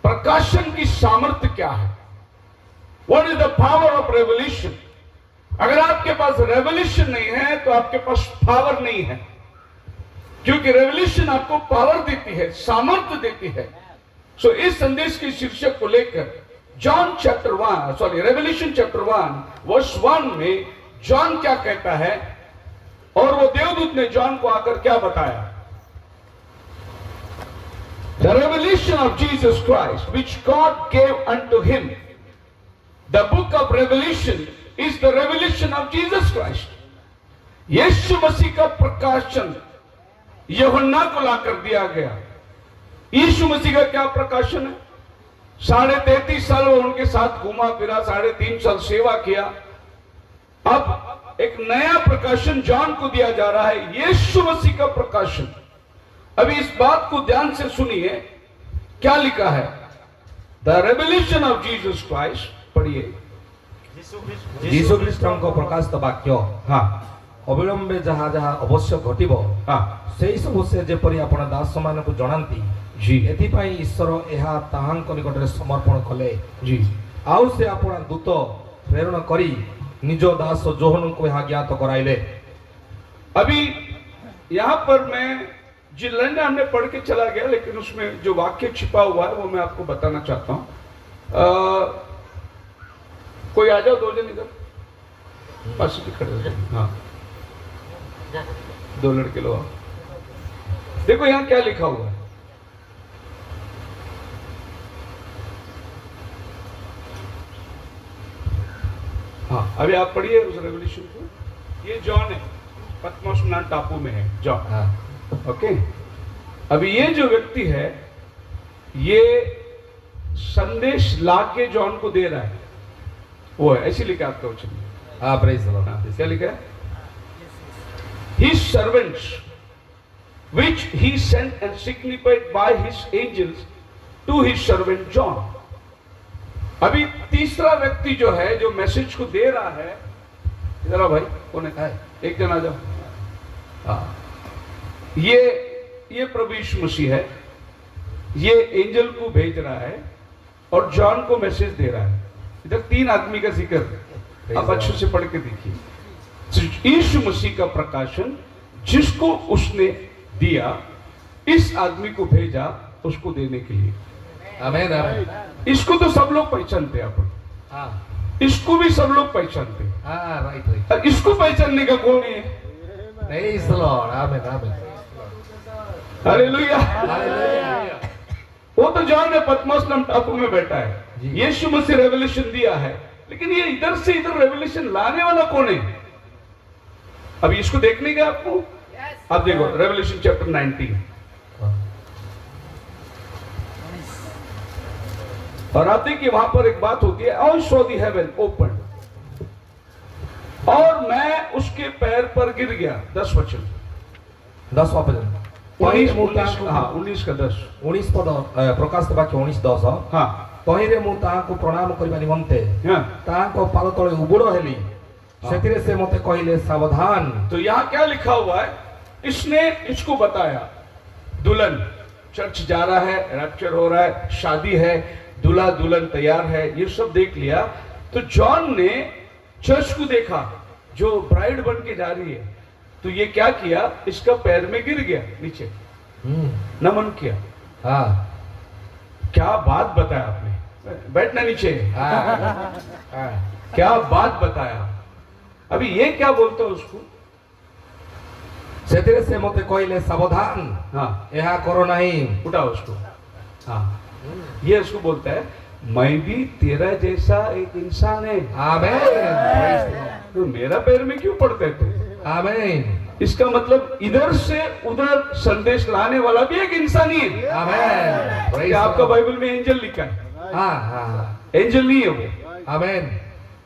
प्रकाशन की सामर्थ्य क्या है? What is the power of revolution? अगर आपके पास रेवल्यूशन नहीं है तो आपके पास पावर नहीं है, क्योंकि रेवल्यूशन आपको पावर देती है, सामर्थ्य देती है। सो इस संदेश के शीर्षक को लेकर John chapter 1 Revelation chapter 1 verse 1 में जॉन क्या कहता है और वो देवदूत ने जॉन को आकर क्या बताया? The revelation of Jesus Christ which God gave unto him. The book of Revelation is the revelation of Jesus Christ. यीशु मसीह का प्रकाशन यूहन्ना को लाकर दिया गया। यीशु मसीह का क्या प्रकाशन है? 33.5 साल वो उनके साथ घूमा फिरा, 3.5 साल सेवा किया। अब एक नया प्रकाशन जॉन को दिया जा रहा है, यीशु मसीह का प्रकाशन। अभी इस बात को ध्यान से सुनिए, क्या लिखा है? The revolution of Jesus Christ. पढ़िए। यीशु ख्रीष्टଙ୍କ ପ୍ରକାଶିତ ବାକ୍ୟ हाँ ଅବିଳମ୍ବେ ଯାହା ଯାହା ଅବଶ୍ୟ ଘଟିବ, हाँ ସେହି ସବୁ ସେ ଯେପରି ଆପଣ ଦାସମାନଙ୍କୁ ଜଣାନ୍ତି, जी ଏଥିପାଇଁ ଈଶ୍ୱର ଏହା ତାହାଙ୍କ ନିକଟରେ ସମର୍ପଣ କଲେ। जी। ଆଉ ସେ ଆପଣ ଦୂତ ପ୍ରେରଣ କରି ନିଜ ଦାସ ଯୋହନଙ୍କୁ ଏହା ଜ୍ଞାତ କରାଇଲେ। अभी यहां पर मैं जिलंडा हमने पढ़ के चला गया, लेकिन उसमें जो वाक्य छिपा हुआ है वो मैं आपको बताना चाहता हूं। कोई आ जाओ, 2 जन इधर पास भी खड़े हो जाओ। हाँ 2 लड़के लो आओ। देखो यहां क्या लिखा हुआ है। हाँ अभी आप पढ़िए उस रेवल्यूशन को। ये जॉन है, पत्मोस नाम टापू में है जॉन। ओके, अभी ये जो व्यक्ति है ये संदेश लाके जॉन को दे रहा है। वो है, ऐसी लिखा आपका वचन में। हाँ, praise the Lord. हाँ, क्या लिखा है? His servants, which he sent and signified by his angels to his servant John. अभी तीसरा व्यक्ति जो है, जो मैसेज को दे रहा है, इधर आओ भाई, कौन है? एक जन आ जाओ। हाँ, ये प्रभु यीशु मसीह है, ये एंजल को भेज रहा है और जॉन को मैसेज दे रहा है। इधर 3 आदमी का जिक्र आप अच्छे से पढ़ के देखिए। यीशु मसीह का प्रकाशन जिसको उसने दिया, इस आदमी को भेजा उसको देने के लिए। Amen, amen. इसको तो सब लोग पहचानते हैं अपन, हाँ, इसको भी सब लोग पहचानते हैं। हाँ, right, right. और इसको पहचानने का कौन है? Praise the Lord. Amen, amen. Hallelujah. Hallelujah. वो तो जॉन है, पतमोस नाम टापू में बैठा है। जी। यीशु मसीह रेवलेशन दिया है, लेकिन ये इधर से इधर रेवलेशन लाने वाला कौन है? अभी इसको देखने का आपको, आप देखो रेवलेशन चैप्टर 19 और आप देखिए वहां पर एक बात होती है, I saw the haven open, और मैं उसके पैर पर गिर गया। 10 वचन, 10वां भजन। 19 का 10। 19 पद, प्रकाशित वाक्य 19:10। हाँ तहिरे मु ताहाको प्रणाम करिबा निमंते हाँ। ताहाको पाद तळे उबुड़ हेली, सेतिरे से मते कहिले सावधान। तो यहाँ क्या लिखा हुआ है? इसने इसको बताया, दुल्हन चर्च जा रहा है, रैप्चर हो रहा है, शादी है, दूल्हा दुल्हन तैयार है, ये सब देख लिया। तो जॉन ने चर्च को देखा जो ब्राइड बन के जा रही है, तो ये क्या किया? इसका पैर में गिर गया नीचे, नमन किया। हाँ, क्या बात बताया आपने? बैठना नीचे। क्या बात बताया? अभी ये क्या बोलते हो उसको? सेतिरे से मते कहिले सावधान, हाँ, यह करो नहीं। उठाओ उसको। हाँ, ये उसको बोलता है, मैं भी तेरा जैसा एक इंसान है। आमेन, तो मेरा पैर में क्यों पड़ता है तू? आमेन, इसका मतलब इधर से उधर संदेश लाने वाला भी एक इंसान ही है। आमेन। क्या आपका बाइबल में एंजल लिखा है? हाँ, हाँ, एंजल नहीं है वो, आमेन।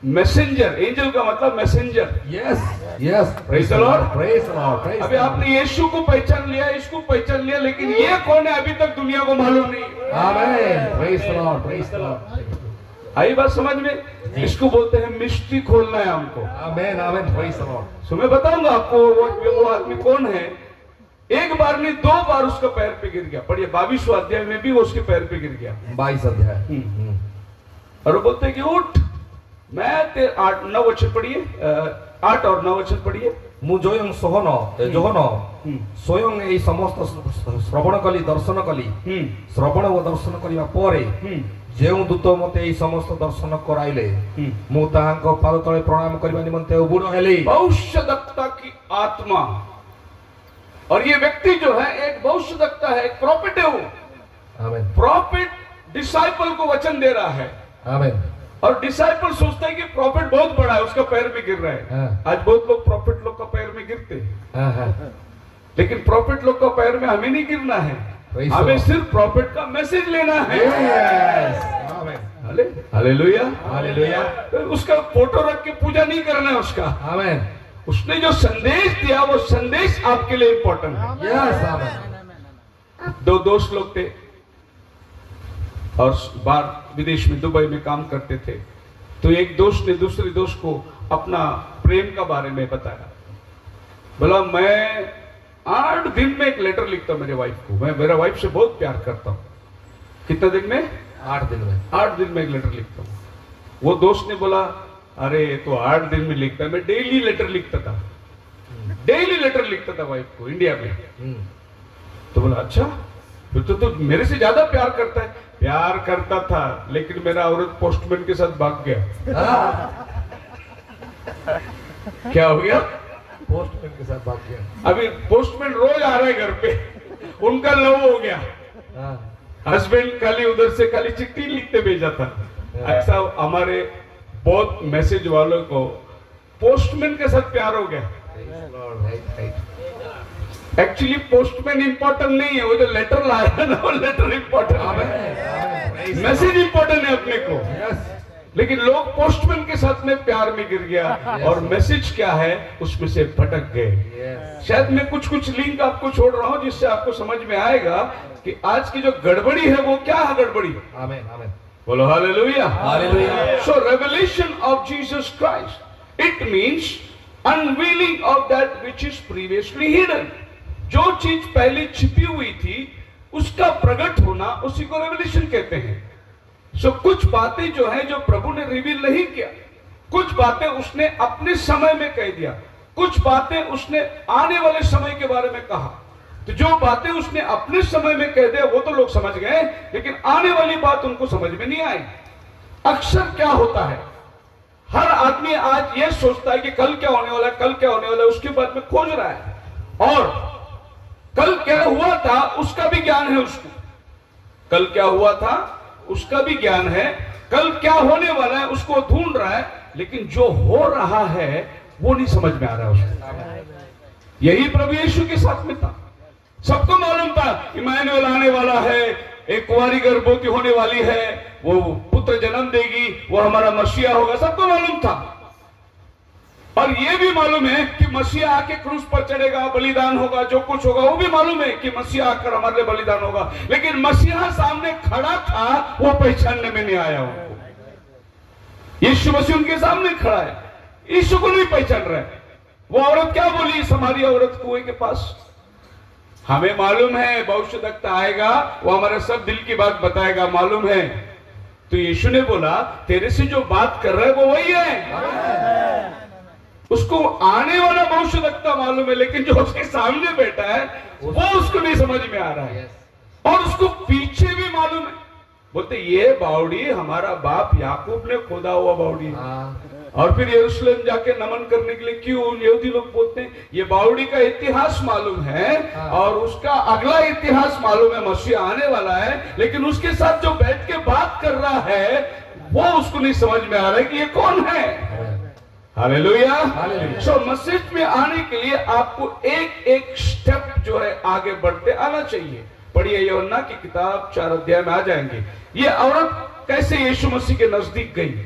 मैसेंजर। एंजल का मतलब messenger. Yes, yes, Praise the Lord. praise the Lord, praise अभी the Lord. आपने यीशु को पहचान लिया, इसको पहचान लिया, लेकिन ये कौन है अभी तक दुनिया को मालूम नहीं। आमेन, praise the Lord, praise the Lord. आई बात समझ में? इसको बोलते हैं मिस्ट्री खोलना है हमको। आमेन, आमेन, praise the Lord. तो मैं बताऊंगा आपको वो आदमी कौन है। एक बार नहीं 2 बार उसका पैर पे गिर गया। पढ़िए 22वां अध्याय में भी वो उसके पैर पे गिर गया। 22 अध्याय। और वो बोलते हैं कि उठ, मैं 8-9 वचन पढ़िए, 8 और 9 वचन पढ़िए। मु जोयं सोहन जोहन स्वयं এই সমস্ত শ্রবণ কলি দর্শন কলি শ্রবণ ও দর্শন করিবা পরে ଯେଉଁ ଦୂତ ମତେ এই সমস্ত দর্শନ କରାଇଲେ ମୁଁ ତାହାଙ୍କ ପାଦ ତଳେ ପ୍ରଣାମ କରିବା ନିମନ୍ତେ ଉବୁଡ଼ ହେଲି। भविष्यद्वक्ता की आत्मा, और ये व्यक्ति जो है एक भविष्यद्वक्ता है, एक प्रॉफिट है वो। आमेन, प्रॉफिट डिसाइपल को वचन दे रहा है, आमेन। और डिसाइपल सोचता है कि प्रॉफिट बहुत बड़ा है, उसका पैर में गिर रहा है। हाँ। आज बहुत लोग प्रॉफिट लोग का पैर में गिरते हैं, हाँ, हाँ, लेकिन प्रॉफिट लोग का पैर में हमें नहीं गिरना है, Praise हमें the Lord. सिर्फ प्रॉफिट का मैसेज लेना है। Yes, आमेन, हालेलुया, हालेलुया, उसका फोटो रख के पूजा नहीं करना है उसका। आमेन। उसने जो संदेश दिया वो संदेश आपके लिए इंपॉर्टेंट है। यस, आमेन। 2 दोस्त लोग थे और बाहर विदेश में दुबई में काम करते थे। तो एक दोस्त ने दूसरे दोस्त को अपना प्रेम का बारे में बताया। बोला मैं 8 दिन में एक लेटर लिखता हूं मेरे वाइफ को, मैं मेरा वाइफ से बहुत प्यार करता हूं। कितना दिन में? 8 दिन में। 8 दिन में एक लेटर लिखता हूं। वो दोस्त ने बोला अरे तो 8 दिन में लिखता है, मैं डेली लेटर लिखता था, डेली लेटर लिखता था वाइफ को इंडिया में। तो बोला अच्छा, फिर तो मेरे से ज्यादा प्यार करता है। प्यार करता था, लेकिन मेरा औरत पोस्टमैन के साथ भाग गया। क्या हो गया? पोस्टमैन के साथ भाग गया। अभी पोस्टमैन रोज आ रहा है घर पे, उनका लव हो गया। हस्बैंड खाली उधर से खाली चिट्ठी लिखते भेजा था। ऐसा हमारे बहुत मैसेज वालों को पोस्टमैन के साथ प्यार हो गया। एक्चुअली पोस्टमैन इंपॉर्टेंट नहीं है, वो जो लेटर लाया ना वो लेटर इंपॉर्टेंट है, मैसेज इंपॉर्टेंट है अपने को। लेकिन लोग पोस्टमैन के साथ में प्यार में गिर गया और मैसेज क्या है उसमें से भटक गए। शायद मैं कुछ कुछ लिंक आपको छोड़ रहा हूं जिससे आपको समझ में आएगा कि आज की जो गड़बड़ी है वो क्या है गड़बड़ी। आमेन आमेन। बोलो hallelujah. Hallelujah. So revelation of Jesus Christ it means unveiling of that which is previously hidden. जो चीज पहले छिपी हुई थी उसका प्रकट होना उसी को रेवलेशन कहते हैं। सो कुछ बातें जो है जो प्रभु ने रिवील नहीं किया, कुछ बातें उसने अपने समय में कह दिया, कुछ बातें उसने आने वाले समय के बारे में कहा। तो जो बातें उसने अपने समय में कह दिया वो तो लोग समझ गए, लेकिन आने वाली बात उनको समझ में नहीं आई। अक्सर क्या होता है, हर आदमी आज ये सोचता है कि कल क्या होने वाला है, कल क्या होने वाला है, उसके बाद में खोज रहा है और कल क्या हुआ था उसका भी ज्ञान है उसको। कल क्या हुआ था उसका भी ज्ञान है, कल क्या होने वाला है उसको ढूंढ रहा है, लेकिन जो हो रहा है वो नहीं समझ में आ रहा है उसको। यही प्रभु यीशु के साथ में था। सबको मालूम था इमानुएल आने वाला है, एक कुंवारी गर्भवती होने वाली है, वो पुत्र जन्म देगी, वो हमारा मसीहा होगा, सबको मालूम था। और ये भी मालूम है कि मसीहा आके क्रूस पर चढ़ेगा, बलिदान होगा, जो कुछ होगा वो भी मालूम है कि मसीहा आकर हमारे लिए बलिदान होगा, लेकिन मसीहा सामने खड़ा था वो पहचानने में नहीं आया उनको। यीशु मसीह उनके सामने खड़ा है, यीशु को नहीं पहचान रहा है। वो औरत क्या बोली, समारी औरत कुएं के पास, हमें मालूम है भविष्यवक्ता आएगा, वो हमारे सब दिल की बात बताएगा, मालूम है। तो यीशु ने बोला तेरे से जो बात कर रहा है वो वही है। उसको आने वाला भविष्यवक्ता मालूम है, लेकिन जो उसके सामने बैठा है वो उसको नहीं समझ में आ रहा है। और उसको पीछे भी मालूम है, बोलते ये बावड़ी हमारा बाप याकूब ने खोदा हुआ बावड़ी है। और फिर यरूशलेम जाके नमन करने के लिए क्यों यहूदी लोग बोलते हैं, ये बावड़ी का इतिहास मालूम है और उसका अगला इतिहास मालूम है, मसीह आने वाला है, लेकिन उसके साथ जो बैठ के बात कर रहा है वो उसको नहीं समझ में आ रहा है कि ये कौन है। हालेलुया। सो मैसेज में आने के लिए आपको एक एक स्टेप जो है आगे बढ़ते आना चाहिए। पढ़िए यूहन्ना की किताब 4 अध्याय में आ जाएंगे। ये औरत कैसे यीशु मसीह के नजदीक गई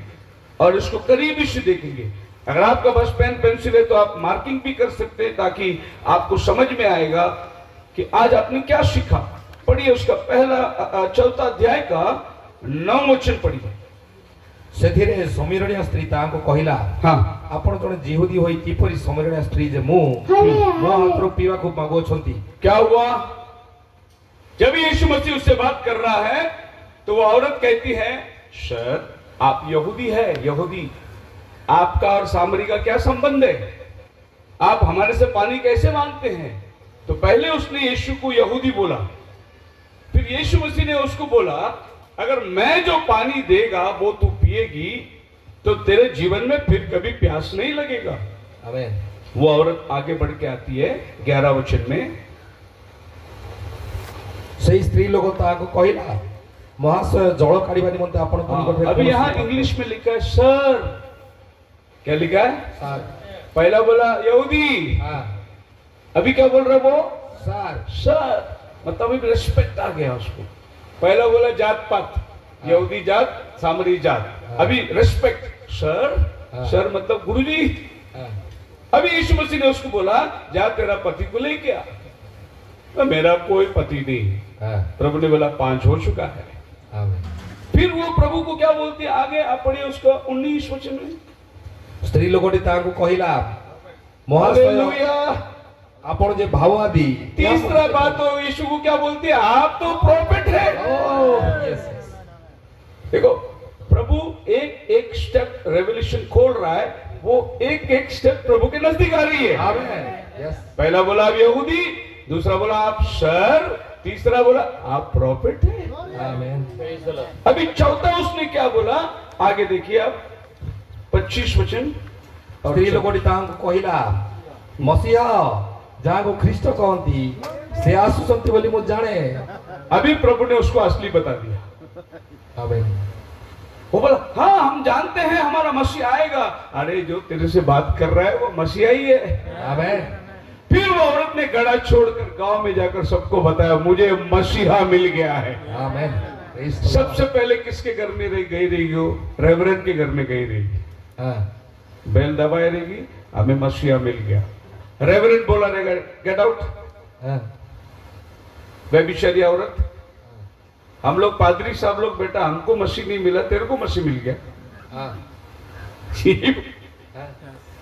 और इसको करीबी से देखेंगे। अगर आपका पास पेन पेंसिल है तो आप मार्किंग भी कर सकते हैं ताकि आपको समझ में आएगा कि आज आपने क्या सीखा। पढ़िए उसका पहला 4 अध्याय का 9 वचन पढ़िए। ସେଥିରେ ସମୀରଣୀୟ ସ୍ତ୍ରୀ ତାଙ୍କୁ କହିଲା, हाँ ଆପଣ ଜଣେ ଯିହୁଦୀ ହୋଇ କିପରି ସମୀରଣୀୟ ସ୍ତ୍ରୀ ଯେ ମୋ ହାତରୁ ପିଇବାକୁ ମାଗୁଅଛନ୍ତି। क्या हुआ, जब यीशु मसीह उससे बात कर रहा है तो वो औरत कहती है सर आप यहूदी है, यहूदी आपका और सामरी का क्या संबंध है, आप हमारे से पानी कैसे मांगते हैं। तो पहले उसने यीशु को यहूदी बोला, फिर यीशु मसीह ने उसको बोला अगर मैं जो पानी देगा वो तू पिएगी तो तेरे जीवन में फिर कभी प्यास नहीं लगेगा। आमेन। वो औरत आगे बढ़ के आती है 11 वचन में। ସେହି ସ୍ତ୍ରୀ ଲୋକ ତାହାକୁ କହିଲା, ମହାଶୟ ଜଳ କାଢିବା ନିମନ୍ତେ ଆପଣ ନିକଟରେ अभी यहाँ इंग्लिश में लिखा है सर, क्या लिखा है, पहला बोला यहूदी, अभी क्या बोल रहा है वो सर, मतलब अभी रिस्पेक्ट आ गया उसको। पहला बोला जात पात, यहूदी जात सामरी जात, अभी रिस्पेक्ट सर, सर मतलब गुरुजी। अभी यीशु मसीह ने उसको बोला जा तेरा पति को लेके आ। तो मेरा कोई पति नहीं, प्रभु ने बोला 5 हो चुका है। फिर वो प्रभु को क्या बोलती है, आगे आप पढ़िए उसको 19 वचन में। ସ୍ତ୍ରୀ ଲୋକଟି ତାଙ୍କୁ କହିଲା, ମହାଶୟ हालेलुया। ଆପଣ ଯେ ଭାବ ଆଦି। तीसरा बात तो यीशु को क्या बोलती है, आप तो प्रॉफिट है। देखो प्रभु एक एक स्टेप रेवल्यूशन खोल रहा है, वो एक एक स्टेप प्रभु के नजदीक आ रही है। पहला बोला आप यहूदी, दूसरा बोला आप सर, तीसरा बोला आप प्रॉफिट है। अभी चौथा उसने क्या बोला, आगे देखिए आप 25 वचन। ସ୍ତ୍ରୀ ଲୋକଟି ତାଙ୍କୁ କହିଲା, ମସିହା ଯାହାକୁ ଖ୍ରୀଷ୍ଟ କହନ୍ତି ସେ ଆସୁଛନ୍ତି ବୋଲି ମୁଁ ଜାଣେ। अभी प्रभु ने उसको असली बता दिया। आमेन। वो बोला हाँ हम जानते हैं हमारा मसीह आएगा। अरे जो तेरे से बात कर रहा है वो मसीहा ही है। आमेन। फिर वो औरत ने गड़ा छोड़कर गांव में जाकर सबको बताया मुझे मसीहा मिल गया है। आमेन। सबसे पहले किसके घर में गई रही हो? रेवरेंड के घर में गई रहेगी, बेल दबाए रहेगी, हमें मसीहा मिल गया। रेवरेंड बोला रहेगा गेट आउट, बेबिचारी औरत। हम लोग पादरी साहब लोग, बेटा हमको मसीह नहीं मिला, तेरे को मसीह मिल गया।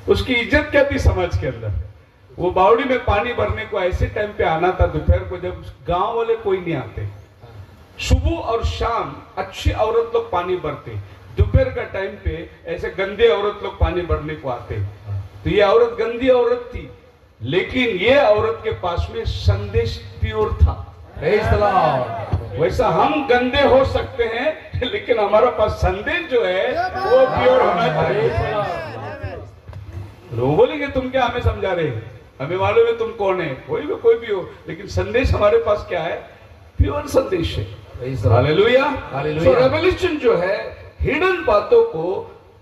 उसकी इज्जत क्या थी समाज के अंदर? वो बावड़ी में पानी भरने को ऐसे टाइम पे आना था दोपहर को, जब गांव वाले कोई नहीं आते। सुबह और शाम अच्छी औरत लोग पानी भरते, दोपहर का टाइम पे ऐसे गंदे औरत लोग पानी भरने को आते। तो ये औरत गंदी औरत थी, लेकिन ये औरत के पास में संदेश प्योर था। वैसा हम गंदे हो सकते हैं, लेकिन हमारा पास संदेश जो है वो प्योर होना चाहिए। लोग बोलेंगे तुम क्या हमें समझा रहे, हमें मालूम है तुम कौन है, कोई भी हो, लेकिन संदेश हमारे पास क्या है? प्योर संदेश है। हालेलुया। सो रेवलेशन जो है, हिडन बातों को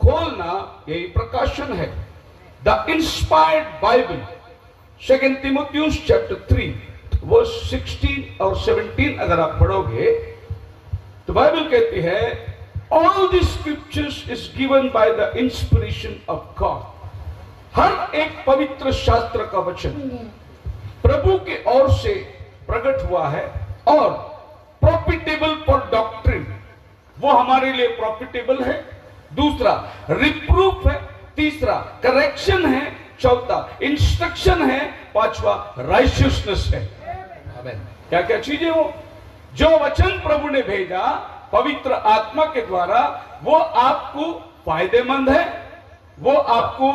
खोलना, यही प्रकाशन है। द इंस्पायर्ड बाइबल, 2 तिमोथियस चैप्टर 3 वर्स 16 और 17 अगर आप पढ़ोगे तो बाइबल कहती है all the scriptures is given by the inspiration of God. हर एक पवित्र शास्त्र का वचन प्रभु की ओर से प्रकट हुआ है और प्रॉफिटेबल फॉर डॉक्ट्रिन, वो हमारे लिए प्रॉफिटेबल है। दूसरा रिप्रूफ है, तीसरा करेक्शन है, चौथा इंस्ट्रक्शन है, पांचवा राइचियसनेस है। क्या क्या चीजें वो जो वचन प्रभु ने भेजा पवित्र आत्मा के द्वारा, वो आपको फायदेमंद है, वो आपको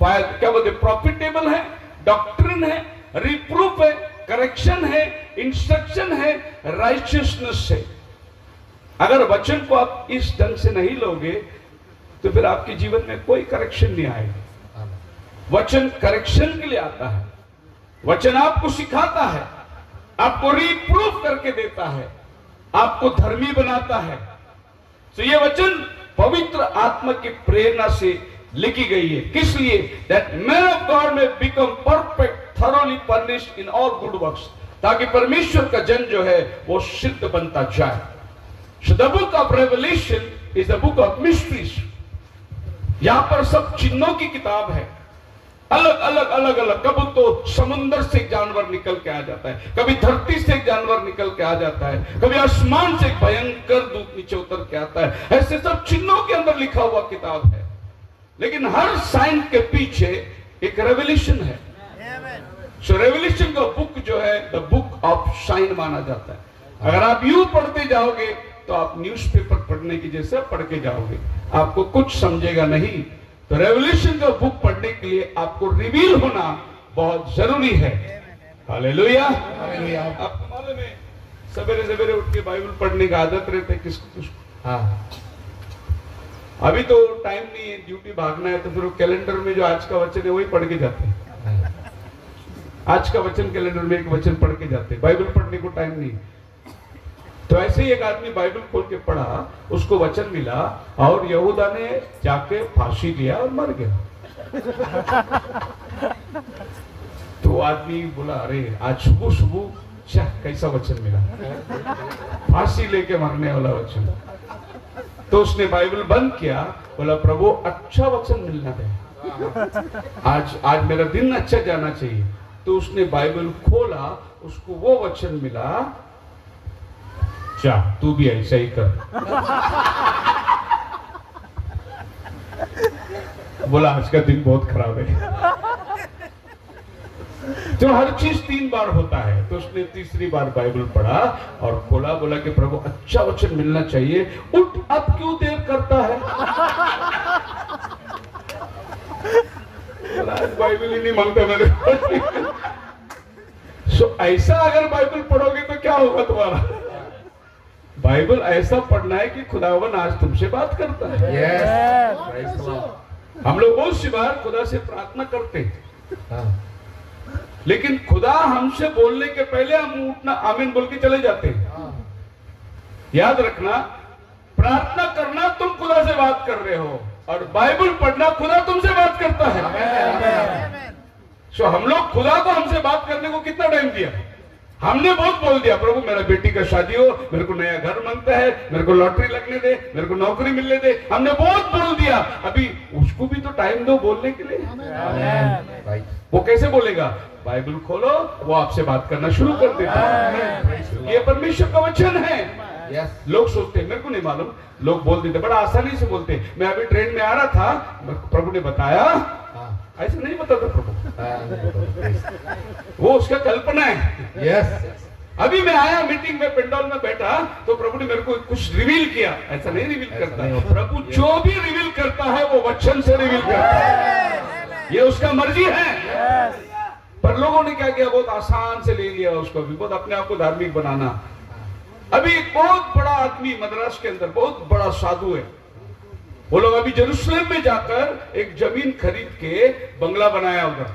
क्या बोलते प्रॉफिटेबल है, डॉक्ट्रिन है, रिप्रूफ है, करेक्शन है, इंस्ट्रक्शन है, राइचियसनेस है। अगर वचन को आप इस ढंग से नहीं लोगे तो फिर आपके जीवन में कोई करेक्शन नहीं आएगा। वचन करेक्शन के लिए आता है, वचन आपको सिखाता है, आपको रिप्रूफ करके देता है, आपको धर्मी बनाता है। तो ये वचन पवित्र आत्मा की प्रेरणा से लिखी गई है। किस लिए? दैट मैन ऑफ गॉड में become perfect, thoroughly furnished in all good works, ताकि परमेश्वर का जन जो है वो सिद्ध बनता जाए। So the book of Revelation is the book of mysteries. यहां पर सब चिन्हों की किताब है, अलग अलग। कभी तो समुद्र से एक जानवर निकल के आ जाता है, कभी धरती से एक जानवर निकल के आ जाता है, कभी आसमान से एक भयंकर दूत नीचे उतर के आता है। ऐसे सब चिन्हों के अंदर लिखा हुआ किताब है, लेकिन हर साइन के पीछे एक रेवलेशन है। सो रेवलेशन का बुक जो है द बुक ऑफ साइन माना जाता है। अगर आप यूं पढ़ते जाओगे तो आप न्यूज़पेपर पढ़ने की जैसे पढ़ के जाओगे, आपको कुछ समझेगा नहीं। तो रेवलेशन का बुक पढ़ने के लिए आपको रिवील होना बहुत जरूरी है। हालेलुया। आपको मालूम है सवेरे सवेरे उठ के बाइबल पढ़ने की आदत रहती है किसको? हाँ, अभी तो टाइम नहीं है, ड्यूटी भागना है, तो फिर वो कैलेंडर में जो आज का वचन है वही पढ़ के जाते हैं। आज का वचन कैलेंडर में एक वचन पढ़ के जाते हैं, बाइबल पढ़ने को टाइम नहीं। तो ऐसे ही एक आदमी बाइबल खोल के पढ़ा, उसको वचन मिला और यहूदा ने जाके फांसी लिया और मर गया। तो आदमी बोला अरे आज सुबह सुबह कैसा वचन मिला, फांसी लेके मरने वाला वचन। तो उसने बाइबल बंद किया, बोला प्रभु अच्छा वचन मिलना है, आज मेरा दिन अच्छा जाना चाहिए। तो उसने बाइबल खोला, उसको वो वचन मिला, जा तू भी ऐसा ही कर। बोला आज का दिन बहुत खराब है। तो हर चीज 3 बार होता है। तो उसने तीसरी बार बाइबल पढ़ा और खोला, बोला कि प्रभु अच्छा वचन मिलना चाहिए, उठ अब क्यों देर करता है। बाइबल ही नहीं मांगता मेरे को। सो ऐसा अगर बाइबल पढ़ोगे तो क्या होगा तुम्हारा? बाइबल ऐसा पढ़ना है कि खुदावन आज तुमसे बात करता है। yes. हम लोग बहुत सी बार खुदा से प्रार्थना करते हैं, लेकिन खुदा हमसे बोलने के पहले हम उठना आमीन बोल के चले जाते हैं। याद रखना, प्रार्थना करना तुम खुदा से बात कर रहे हो और बाइबल पढ़ना खुदा तुमसे बात करता है। सो हम लोग खुदा को हमसे बात करने को कितना टाइम दिया? हमने बहुत बोल दिया, प्रभु मेरा बेटी का शादी हो, मेरे को नया घर मांगता है, मेरे को लॉटरी लगने दे, मेरे को नौकरी मिलने दे, हमने बहुत बोल दिया। अभी उसको भी तो टाइम दो बोलने के लिए। राइट। वो कैसे बोलेगा? बाइबल खोलो, वो आपसे बात करना शुरू कर देता है। ये परमेश्वर का वचन है। यस। लोग सोचते हैं, मेरे को नहीं मालूम, लोग बोल देते, बड़ा आसानी से बोलते हैं। मैं अभी ट्रेन में आ रहा था, प्रभु ने बताया, ऐसे नहीं बताता प्रभु, वो उसका कल्पना है। यस। अभी मैं आया मीटिंग में, पेंडॉल में बैठा, तो प्रभु ने मेरे को कुछ रिवील किया। ऐसा नहीं रिवील ऐसा करता नहीं होता। प्रभु, जो भी रिवील करता है वो वचन से रिवील करता है, ये उसका मर्जी है। पर लोगों ने क्या किया, बहुत आसान से ले लिया उसको, भी बहुत अपने आप को धार्मिक बनाना। अभी एक बहुत बड़ा आदमी मद्रास के अंदर, बहुत बड़ा साधु है, वो लोग अभी जेरूसलम में जाकर एक जमीन खरीद के बंगला बनाया उधर,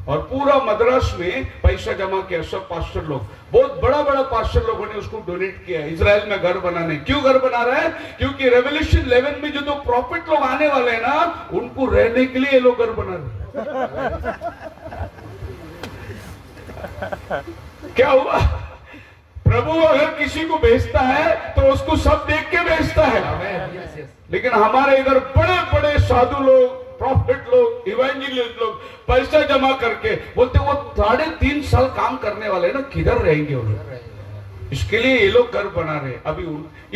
और पूरा मद्रास में पैसा जमा किया। सब पास्टर लोग, बहुत बड़ा बड़ा पास्टर लोगों ने उसको डोनेट किया इजराइल में घर बनाने। क्यों घर बना रहा है? क्योंकि रेवल्यूशन 11 में जो दो प्रॉफिट लोग आने वाले हैं ना, उनको रहने के लिए ये लोग घर बना रहे। क्या हुआ? प्रभु अगर किसी को भेजता है तो उसको सब देख के भेजता है। यस। यस। लेकिन हमारे इधर बड़े बड़े साधु लोग, प्रॉफिट लोग, इवेंजलिस्ट लोग पैसा जमा करके बोलते वो 3.5 साल काम करने वाले ना, किधर रहेंगे वो लोग? इसके लिए ये लोग घर बना रहे। अभी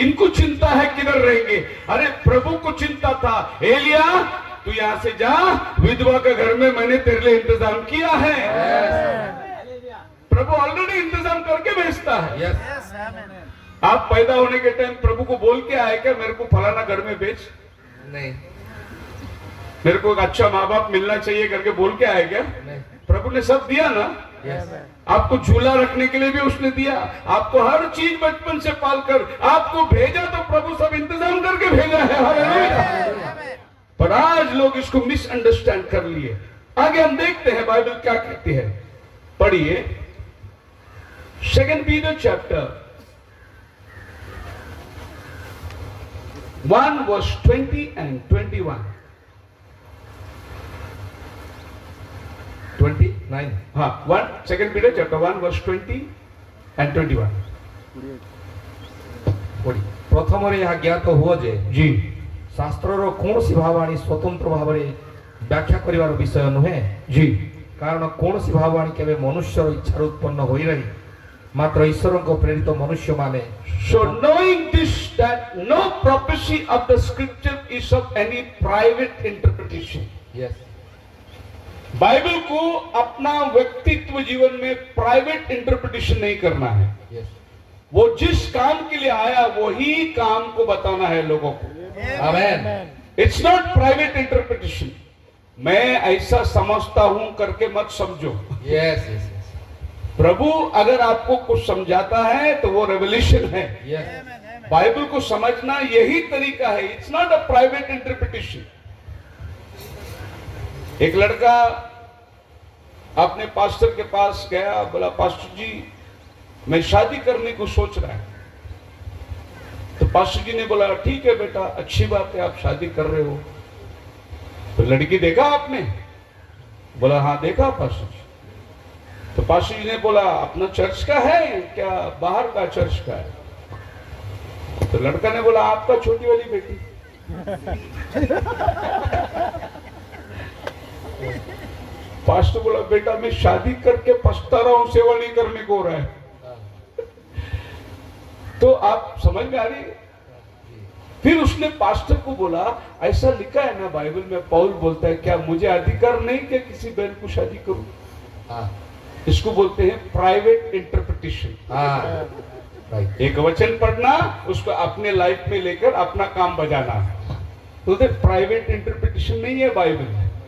इनको चिंता है किधर रहेंगे। अरे प्रभु को चिंता था, एलिया तू यहां से जा, विधवा के घर में मैंने तेरे लिए इंतजाम किया है। प्रभु ऑलरेडी इंतजाम करके भेजता है। यस। आप पैदा होने के टाइम प्रभु को बोल के आए क्या, मेरे को फलाना घर में भेज, नहीं। मेरे को एक अच्छा माँ बाप मिलना चाहिए करके बोल के आए क्या? नहीं। प्रभु ने सब दिया ना। यस। आपको झूला रखने के लिए भी उसने दिया, आपको हर चीज बचपन से पालकर आपको भेजा, तो प्रभु सब इंतजाम करके भेजा है। हालेलुया। पर आज लोग इसको मिसअंडरस्टैंड कर लिए। आगे हम देखते हैं बाइबल क्या कहती है, पढ़िए 2 Peter chapter 1 verse 20 and 21. 29। हाँ, 2 Peter chapter 1 verse 20 and 21. पढ़ी। प्रथमरे यह ज्ञात हुआ जे जी शास्त्रर कौनसी भावाणी स्वतंत्र भाव में व्याख्या करिवार विषय नुहे। जी कारण कौनसी भावाणी केवे मनुष्यर इच्छा उत्पन्न होई रही, मात्र ईश्वर को प्रेरित मनुष्य माने। So knowing this, that no prophecy of the scripture is of any private interpretation. Yes. Bible को अपना व्यक्तित्व जीवन में प्राइवेट इंटरप्रिटेशन नहीं करना है। यस। वो जिस काम के लिए आया वही काम को बताना है लोगों को। Amen. It's not private interpretation. मैं ऐसा समझता हूं करके मत समझो। यस। यस। प्रभु अगर आपको कुछ समझाता है तो वो रेवल्यूशन है। यस। बाइबल को समझना यही तरीका है। It's not a private interpretation. एक लड़का अपने पास्टर के पास गया, बोला पास्टर जी मैं शादी करने को सोच रहा है। तो पास्टर जी ने बोला ठीक है बेटा, अच्छी बात है, आप शादी कर रहे हो। तो लड़की देखा आपने? बोला हाँ देखा पास्टर जी। तो पास्टर जी ने बोला अपना चर्च का है क्या बाहर का चर्च का है? तो लड़का ने बोला आपका छोटी वाली बेटी। पास्टर बोला बेटा मैं शादी करके पछता रहा हूं, सेवा नहीं करने को हो रहा है। तो आप समझ में आ रही है? फिर उसने पास्टर को बोला ऐसा लिखा है ना बाइबल में, पौल बोलता है क्या मुझे अधिकार नहीं कि किसी बहन को शादी करूं? हाँ। इसको बोलते हैं प्राइवेट इंटरप्रिटेशन। हाँ। राइट। एक वचन पढ़ना, उसको अपने लाइफ में लेकर अपना काम बजाना, तो प्राइवेट इंटरप्रिटेशन नहीं है बाइबल।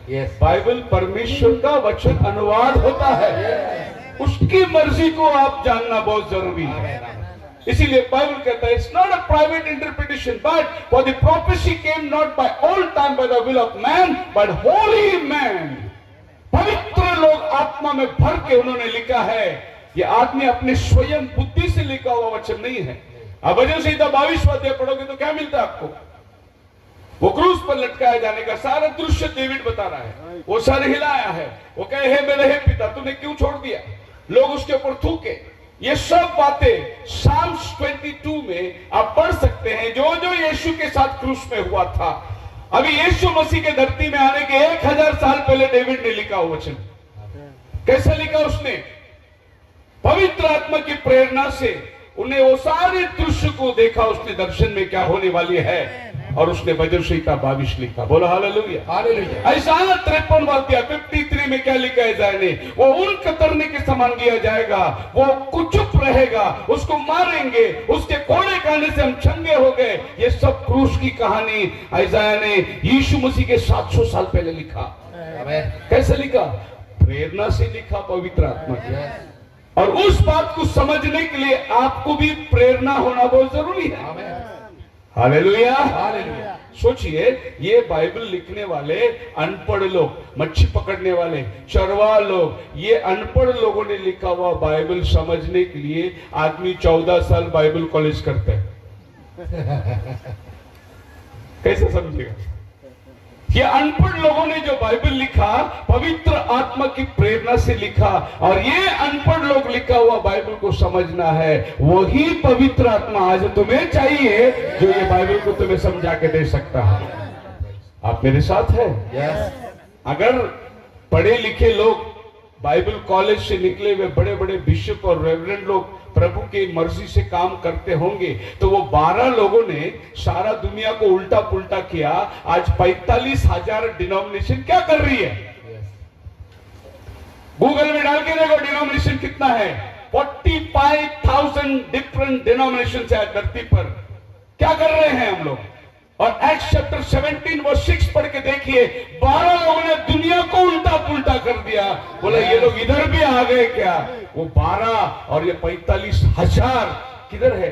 यस। बाइबल परमेश्वर का वचन अनुवाद होता है, उसकी मर्जी को आप जानना बहुत जरूरी है। इसीलिए बाइबल कहता है it's not a private interpretation but for the prophecy came not by all time by the will of man but holy man. पवित्र लोग आत्मा में भर के उन्होंने लिखा है। ये आदमी अपने स्वयं बुद्धि से लिखा हुआ वचन नहीं है। अब वजन से 22 अध्याय पढ़ोगे तो क्या मिलता है आपको? वो क्रूस पर लटकाया जाने का सारा दृश्य डेविड बता रहा है। वो सर हिलाया है, वो कहे हे मेरे हे पिता तूने क्यों छोड़ दिया? लोग उसके ऊपर थूके, ये सब बातें साम्स 22 में आप पढ़ सकते हैं, जो जो यीशु के साथ क्रूस में हुआ था। अभी यीशु मसीह के धरती में आने के 1000 साल पहले डेविड ने लिखा वो वचन। कैसे लिखा उसने? पवित्र आत्मा की प्रेरणा से उन्हें वो सारे दृश्य को देखा, उसने दर्शन में क्या होने वाली है, और उसने वज्र संहिता 22 लिखा। बोलो हालेलुया। हालेलुया। ऐसा 53 वाक्य 53 में क्या लिखा है जाने, वो उन कतरने के समान किया जाएगा, वो कुछ चुप रहेगा, उसको मारेंगे, उसके कोड़े खाने से हम चंगे हो गए। ये सब क्रूस की कहानी ऐसाया ने यीशु मसीह के 700 साल पहले लिखा। कैसे लिखा? प्रेरणा से लिखा, पवित्र आत्मा की। और उस बात को समझने के लिए आपको भी प्रेरणा होना बहुत जरूरी है। हालेलुया। हालेलुया। सोचिए, ये बाइबल लिखने वाले अनपढ़ लोग, मच्छी पकड़ने वाले, चरवाह लोग, ये अनपढ़ लोगों ने लिखा हुआ बाइबल समझने के लिए आदमी 14 साल बाइबल कॉलेज करता है। कैसे समझेगा? ये अनपढ़ लोगों ने जो बाइबल लिखा, पवित्र आत्मा की प्रेरणा से लिखा, और ये अनपढ़ लोग लिखा हुआ बाइबल को समझना है। वही पवित्र आत्मा आज तुम्हें चाहिए, जो ये बाइबल को तुम्हें समझा के दे सकता है। आप मेरे साथ हैं? अगर पढ़े लिखे लोग, बाइबल कॉलेज से निकले हुए बड़े बड़े बिशप और रेवरेंड लोग प्रभु की मर्जी से काम करते होंगे, तो वो 12 लोगों ने सारा दुनिया को उल्टा पुल्टा किया। आज 45,000 डिनोमिनेशन क्या कर रही है? गूगल में डाल के देखो डिनोमिनेशन कितना है। 45,000 डिफरेंट डिनोमिनेशन है धरती पर। क्या कर रहे हैं हम लोग? और एक्ट चैप्टर 17 वर्स 6 पढ़ के देखिए, 12 लोगों ने दुनिया को उल्टा पुल्टा कर दिया। बोला ये लोग इधर भी आ गए क्या? वो 12 और ये 45,000 किधर है?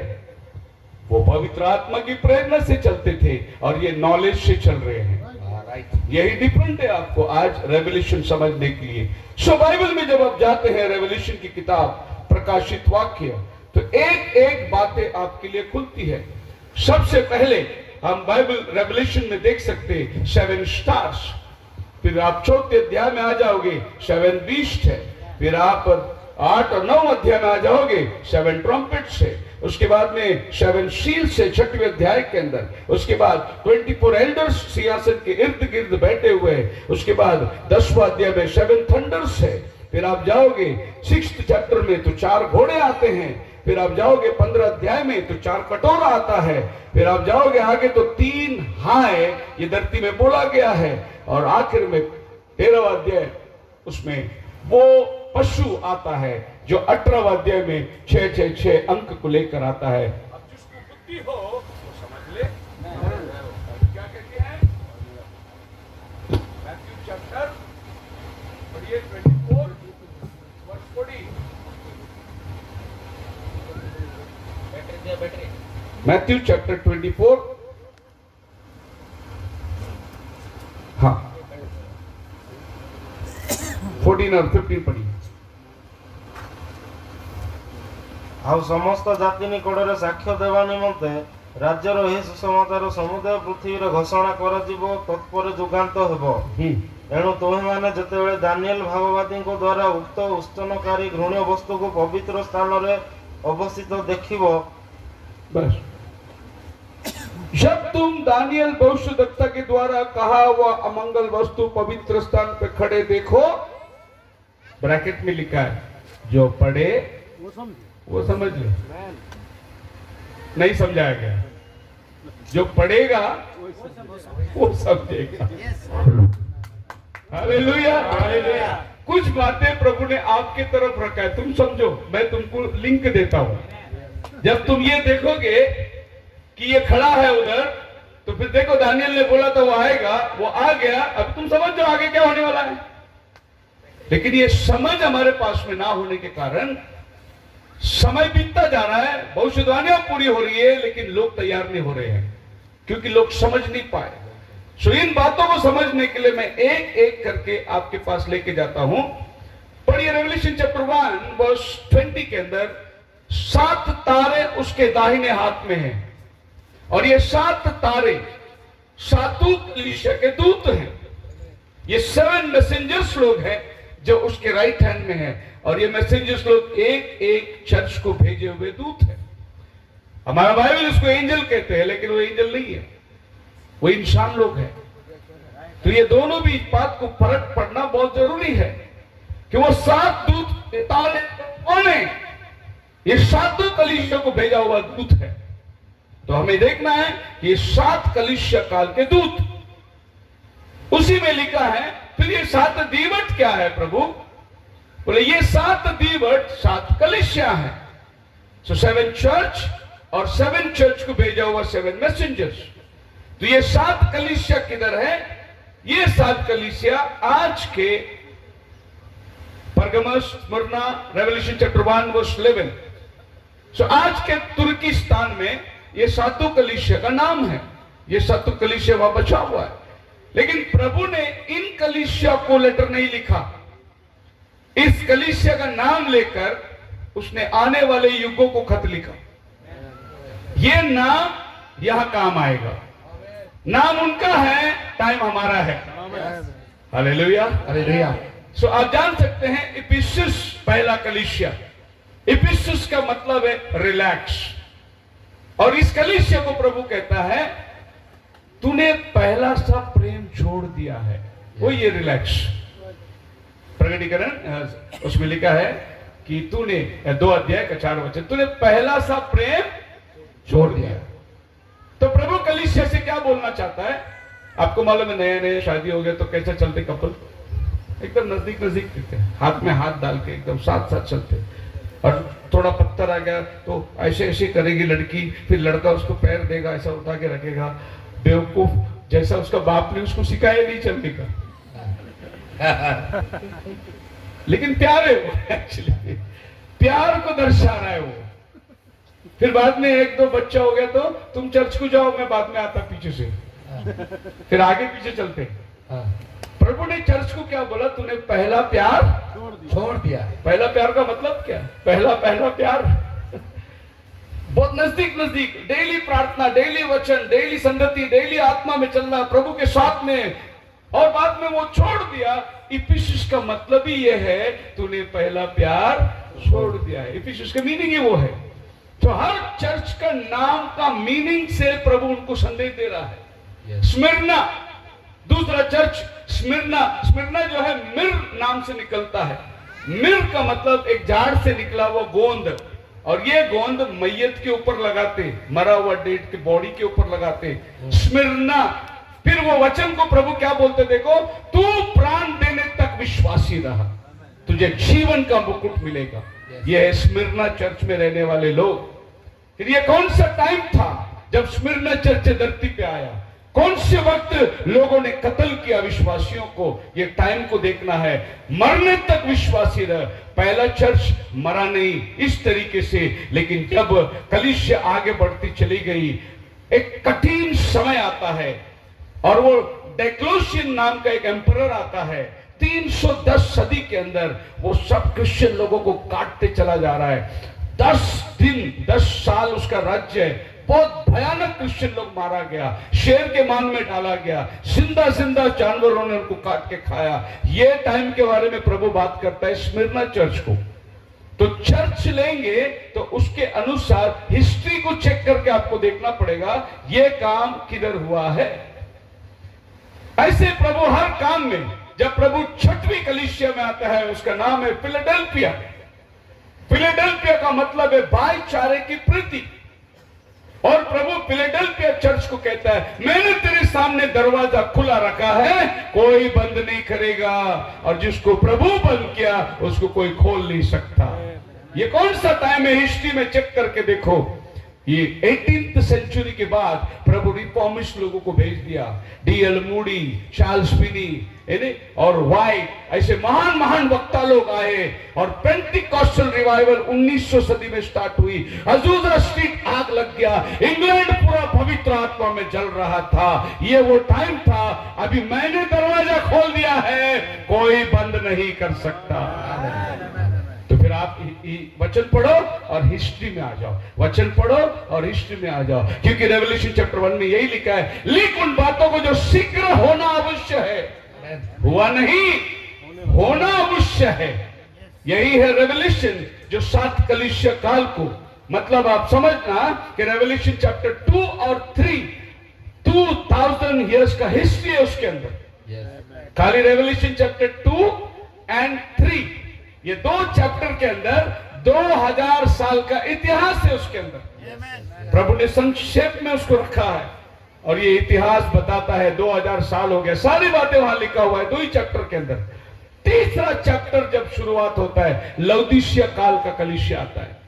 वो पवित्र आत्मा की प्रेरणा से चलते थे, और ये नॉलेज से चल रहे हैं। यही डिफरेंट है आपको आज रेवल्यूशन समझने के लिए। सो बाइबल में जब आप जाते हैं, रेवल्यूशन की किताब, प्रकाशित वाक्य, तो एक एक बातें आपके लिए खुलती है। सबसे पहले हम बाइबल रेवल्यूशन में देख सकते हैं 7 स्टार्स। फिर आप 4थे अध्याय में आ जाओगे, 7 बीस्ट है। फिर आप 8 और 9 अध्याय में आ जाओगे, 7 ट्रम्पेट्स है। उसके बाद में 7 शील्ड्स है 6वें अध्याय के अंदर। उसके बाद 24 एल्डर्स सिंहासन के इर्द गिर्द बैठे हुए हैं। उसके बाद 10वां अध्याय में 7 थंडर्स है। फिर आप जाओगे 6th चैप्टर में तो 4 घोड़े आते हैं। फिर आप जाओगे 15 अध्याय में तो 4 कटोरा आता है। फिर आप जाओगे आगे तो 3 हाय ये धरती में बोला गया है। और आखिर में 13वां अध्याय, उसमें वो पशु आता है जो 18वां अध्याय में 666 अंक को लेकर आता है। अब जिसको बुद्धि हो वो समझ ले। क्या कहते हैं? मैथ्यू चैप्टर पढ़िए 24 वर्स 40। मैथ्यू चैप्टर 24, हाँ 14 और 15 पढ़िए। ଆଉ ସମସ୍ତ ଜାତି ନିକଟରେ ସାକ୍ଷ୍ୟ ଦେବା ନିମନ୍ତେ ରାଜ୍ୟର ଏହି ସୁସମାଚାର ସମୁଦାୟ ପୃଥିବୀରେ ଘୋଷଣା କରାଯିବ, ତତ୍ପରେ ଯୁଗାନ୍ତ ହେବ। ଏଣୁ ତୁମେମାନେ ଯେତେବେଳେ ଦାନିଏଲ ଭାବବାଦୀଙ୍କ ଦ୍ୱାରା ଉକ୍ତ ଉତ୍ସନକାରୀ ଘୃଣ୍ୟ ବସ୍ତୁକୁ ପବିତ୍ର ସ୍ଥାନରେ ଅବସ୍ଥିତ ଦେଖିବ। बस जब तुम दानियल भविष्यद्वक्ता के द्वारा कहा हुआ अमंगल वस्तु पवित्र स्थान पे खड़े देखो, ब्रैकेट में लिखा है जो पढ़े वो समझ ले। नहीं समझाया गया, जो पढ़ेगा वो समझेगा। हालेलुया। कुछ बातें प्रभु ने आपके तरफ रखा है, तुम समझो। मैं तुमको लिंक देता हूं। जब तुम ये देखोगे कि ये खड़ा है उधर, तो फिर देखो दानियल ने बोला था वो आएगा, वो आ गया। अब तुम समझ जाओ आगे क्या होने वाला है। लेकिन ये समझ हमारे पास में ना होने के कारण समय बीतता जा रहा है, भविष्यवाणियां पूरी हो रही है, लेकिन लोग तैयार नहीं हो रहे हैं क्योंकि लोग समझ नहीं पाए। सो इन बातों को समझने के लिए मैं एक एक करके आपके पास लेके जाता हूं। पढ़िए रेवल्यूशन चैप्टर 1 वर्स 20 के अंदर 7 तारे उसके दाहिने हाथ में हैं, और ये 7 तारे सातों कलीसिया के दूत हैं। ये 7 मैसेंजर्स लोग हैं जो उसके राइट हैंड में है, और ये मैसेंजर्स लोग एक एक चर्च को भेजे हुए दूत है। हमारा बाइबल इसको एंजल कहते हैं, लेकिन वो एंजल नहीं है, वो इंसान लोग हैं। तो ये दोनों भी इस बात को फर्क पड़ना बहुत जरूरी है कि वो 7 दूत कौन है। ये 7 कलीसिया को भेजा हुआ दूत है। तो हमें देखना है कि ये 7 कलीसिया काल के दूत, उसी में लिखा है। फिर ये 7 दीवट क्या है प्रभु? बोले ये 7 दीवट 7 कलीसिया है। सो 7 चर्च, और 7 चर्च को भेजा हुआ 7 मैसेंजर्स। तो ये 7 कलीसिया किधर है? ये 7 कलीसिया आज के परगमस, स्मरना, रेवल्यूशन चैप्टर 1 वर्स 11। सो आज के तुर्किस्तान में ये 7 कलीसिया का नाम है। ये 7 कलीसिया वहां बचा हुआ है। लेकिन प्रभु ने इन कलीसिया को लेटर नहीं लिखा। इस कलीसिया का नाम लेकर उसने आने वाले युगों को खत लिखा। ये नाम यहां काम आएगा। नाम उनका है, टाइम हमारा है। Hallelujah, hallelujah. सो आप जान सकते हैं इफिसुस पहला कलीसिया। इफिसुस का मतलब है रिलैक्स। और इस कलीसिया को प्रभु कहता है तूने पहला सा प्रेम छोड़ दिया है। वो ये रिलैक्स। प्रकटीकरण उसमें लिखा है कि तूने 2 अध्याय का 4 वचन, तूने पहला सा प्रेम छोड़ दिया। तो प्रभु कलीसिया से क्या बोलना चाहता है? आपको मालूम है, नए नए शादी हो गया तो कैसे चलते कपल? एकदम नजदीक नजदीक चलते, हाथ में हाथ डाल के एकदम साथ साथ चलते। और थोड़ा पत्थर आ गया तो ऐसे ऐसे करेगी लड़की, फिर लड़का उसको पैर देगा, ऐसा उठा के रखेगा। बेवकूफ जैसा उसका बाप ने उसको सिखाया नहीं चलने का। लेकिन प्यार है वो, एक्चुअली प्यार को दर्शा रहा है वो। फिर बाद में 1-2 बच्चा हो गया तो तुम चर्च को जाओ, मैं बाद में आता पीछे से। फिर आगे पीछे चलते। प्रभु ने चर्च को क्या बोला? तूने पहला प्यार छोड़ दिया। पहला प्यार का मतलब क्या? पहला प्यार बहुत नजदीक नजदीक, डेली प्रार्थना, डेली वचन, डेली संगति, डेली आत्मा में चलना प्रभु के साथ में, और बाद में वो छोड़ दिया। इफिसुस का मतलब ही ये है तूने पहला प्यार छोड़ दिया है। इफिसुस का मीनिंग ही वो है। तो हर चर्च का नाम का मीनिंग से प्रभु उनको संदेश दे रहा है। स्मिरना, दूसरा चर्च स्मिरना। स्मिरना जो है मिर नाम से निकलता है। मिर का मतलब एक झाड़ से निकला हुआ गोंद, और ये गोंद मैयत के ऊपर लगाते, मरा हुआ डेड के बॉडी के ऊपर लगाते, स्मिरना। फिर वो वचन को प्रभु क्या बोलते देखो, तू प्राण देने तक विश्वासी रहा, तुझे जीवन का मुकुट मिलेगा। ये है स्मिरना चर्च में रहने वाले लोग। फिर ये कौन सा टाइम था जब स्मिरना चर्च धरती पे आया? कौन से वक्त लोगों ने कत्ल किया विश्वासियों को? ये टाइम को देखना है। मरने तक विश्वासी रह। पहला चर्च मरा नहीं इस तरीके से, लेकिन जब कलीसिया आगे बढ़ती चली गई, एक कठिन समय आता है, और वो डेक्लोशियन नाम का एक एम्परर आता है। 310 सदी के अंदर वो सब क्रिश्चियन लोगों को काटते चला जा रहा है। 10 साल उसका राज्य है। बहुत भयानक क्रिश्चियन लोग मारा गया, शेर के मान में डाला गया, जिंदा जिंदा जानवरों ने उनको काट के खाया। ये टाइम के बारे में प्रभु बात करता है स्मिरना चर्च को। तो चर्च लेंगे तो उसके अनुसार हिस्ट्री को चेक करके आपको देखना पड़ेगा ये काम किधर हुआ है। ऐसे प्रभु हर काम में, जब प्रभु 6वीं कलीसिया में आता है, उसका नाम है फिलाडेल्फिया। फिलाडेल्फिया का मतलब है भाईचारे की प्रीति। और प्रभु फिलाडेल्फिया चर्च को कहता है, मैंने तेरे सामने दरवाजा खुला रखा है, कोई बंद नहीं करेगा, और जिसको प्रभु बंद किया उसको कोई खोल नहीं सकता। ये कौन सा टाइम है? हिस्ट्री में चेक करके देखो। ये 18th सेंचुरी के बाद प्रभु रिफॉर्मिस्ट लोगों को भेज दिया। D.L. मूडी, चार्ल्स फिनी और वाइट, ऐसे महान महान वक्ता लोग आए, और पेंटिकॉस्टल रिवाइवल 1900 सदी में स्टार्ट हुई। अजूजा स्ट्रीट आग लग गया, इंग्लैंड पूरा पवित्र आत्मा में जल रहा था। ये वो टाइम था। अभी मैंने दरवाजा खोल दिया है, कोई बंद नहीं कर सकता। तो फिर आप वचन पढ़ो और हिस्ट्री में आ जाओ, वचन पढ़ो और हिस्ट्री में आ जाओ, क्योंकि रेवल्यूशन चैप्टर 1 में यही लिखा है, लिख उन बातों को जो शीघ्र होना अवश्य है, हुआ नहीं, होना अवश्य है। यही है रेवल्यूशन जो 7 कलीसिया काल को, मतलब आप समझना कि रेवल्यूशन चैप्टर 2 और 3 2000 ईयर्स का हिस्ट्री है उसके अंदर। खाली रेवल्यूशन चैप्टर 2 एंड 3 ये 2 चैप्टर के अंदर 2000 साल का इतिहास है उसके अंदर। प्रभु ने संक्षेप में उसको रखा है और ये इतिहास बताता है 2000 साल हो गया, सारी बातें वहां लिखा हुआ है 2 ही चैप्टर के अंदर। तीसरा चैप्टर जब शुरुआत होता है, लौदीसिया काल का कलीसिया आता है।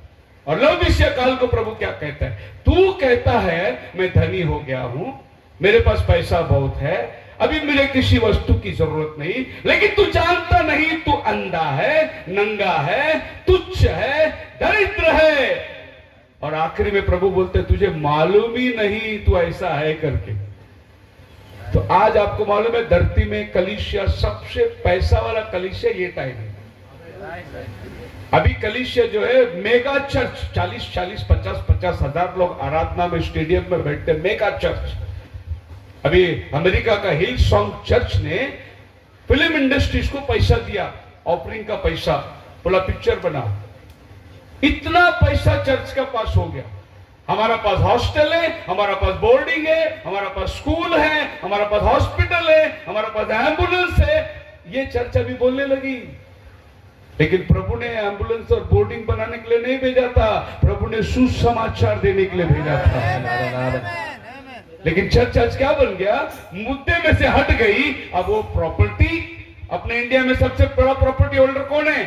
और लौदीसिया काल को प्रभु क्या कहता है? तू कहता है मैं धनी हो गया हूं, मेरे पास पैसा बहुत है, अभी मुझे किसी वस्तु की जरूरत नहीं, लेकिन तू जानता नहीं, तू अंधा है, नंगा है, तुच्छ है, दरिद्र है। और आखिरी में प्रभु बोलते तुझे मालूम ही नहीं तू ऐसा है करके। तो आज आपको मालूम है धरती में कलीसिया सबसे पैसा वाला कलीसिया ये टाइम है। अभी कलीसिया जो है मेगा चर्च, 40 50 हजार लोग आराधना में स्टेडियम में बैठते हैं, मेगा चर्च। अभी अमेरिका का हिल सॉन्ग चर्च ने फिल्म इंडस्ट्रीज को पैसा दिया, ऑफरिंग का पैसा, बोला पिक्चर बना। इतना पैसा चर्च का पास हो गया। हमारा पास हॉस्टल है, हमारा पास बोर्डिंग है, हमारा पास स्कूल है, हमारा पास हॉस्पिटल है, हमारा पास एम्बुलेंस है। ये चर्च अभी बोलने लगी, लेकिन प्रभु ने एम्बुलेंस और बोर्डिंग बनाने के लिए नहीं भेजा था, प्रभु ने सुसमाचार देने के लिए भेजा था। लेकिन चर्च आज क्या बन गया? मुद्दे में से हट गई। अब वो प्रॉपर्टी, अपने इंडिया में सबसे बड़ा प्रॉपर्टी होल्डर कौन है?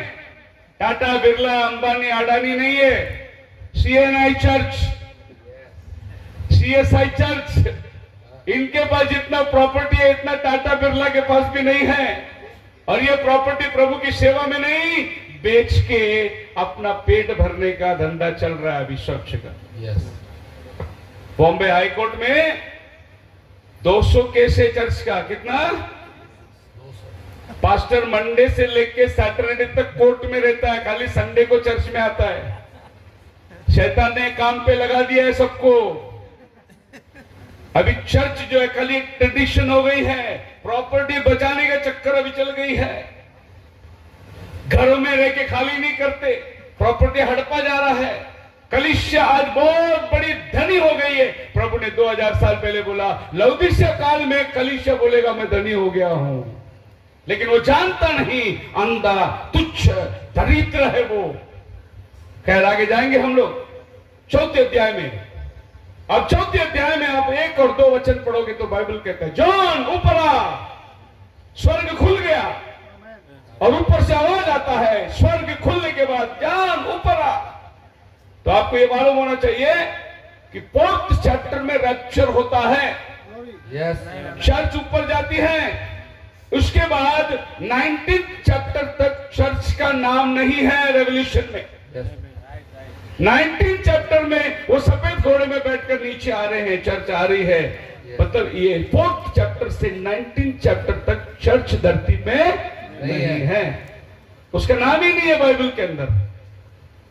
टाटा, बिरला, अंबानी, अडानी नहीं है, CNI चर्च, CSI चर्च। इनके पास जितना प्रॉपर्टी है इतना टाटा बिरला के पास भी नहीं है। और ये प्रॉपर्टी प्रभु की सेवा में नहीं, बेच के अपना पेट भरने का धंधा चल रहा है अभी चर्च का। बॉम्बे हाई कोर्ट में 200 केस है चर्च का। कितना? पास्टर मंडे से लेके सैटरडे तक कोर्ट में रहता है, खाली संडे को चर्च में आता है। शैतान ने काम पे लगा दिया है सबको। अभी चर्च जो है खाली एक ट्रेडिशन हो गई है, प्रॉपर्टी बचाने का चक्कर अभी चल गई है। घरों में रह के खाली नहीं करते, प्रॉपर्टी हड़पा जा रहा है। कलीसिया आज बहुत बड़ी धनी हो गई है। प्रभु ने 2000 साल पहले बोला, लौदीसिया काल में कलीसिया बोलेगा मैं धनी हो गया हूं, लेकिन वो जानता नहीं, अंधा, तुच्छ, दरिद्र है वो। खैर आगे जाएंगे हम लोग 4थे अध्याय में। अब 4थे अध्याय में आप 1 और 2 वचन पढ़ोगे तो बाइबल कहता है, जॉन ऊपर आ, स्वर्ग खुल गया। और ऊपर से आवाज आता है, स्वर्ग खुलने के बाद जॉन ऊपर आ। तो आपको ये मालूम होना चाहिए कि 4th चैप्टर में रैप्चर होता है। चर्च ऊपर जाती है। उसके बाद 19th चैप्टर तक चर्च का नाम नहीं है रेवल्यूशन में। 19th चैप्टर में वो सफेद घोड़े में बैठकर नीचे आ रहे हैं, चर्च आ रही है। मतलब ये 4th चैप्टर से 19th चैप्टर तक चर्च धरती में नहीं है, उसका नाम ही नहीं है बाइबल के अंदर।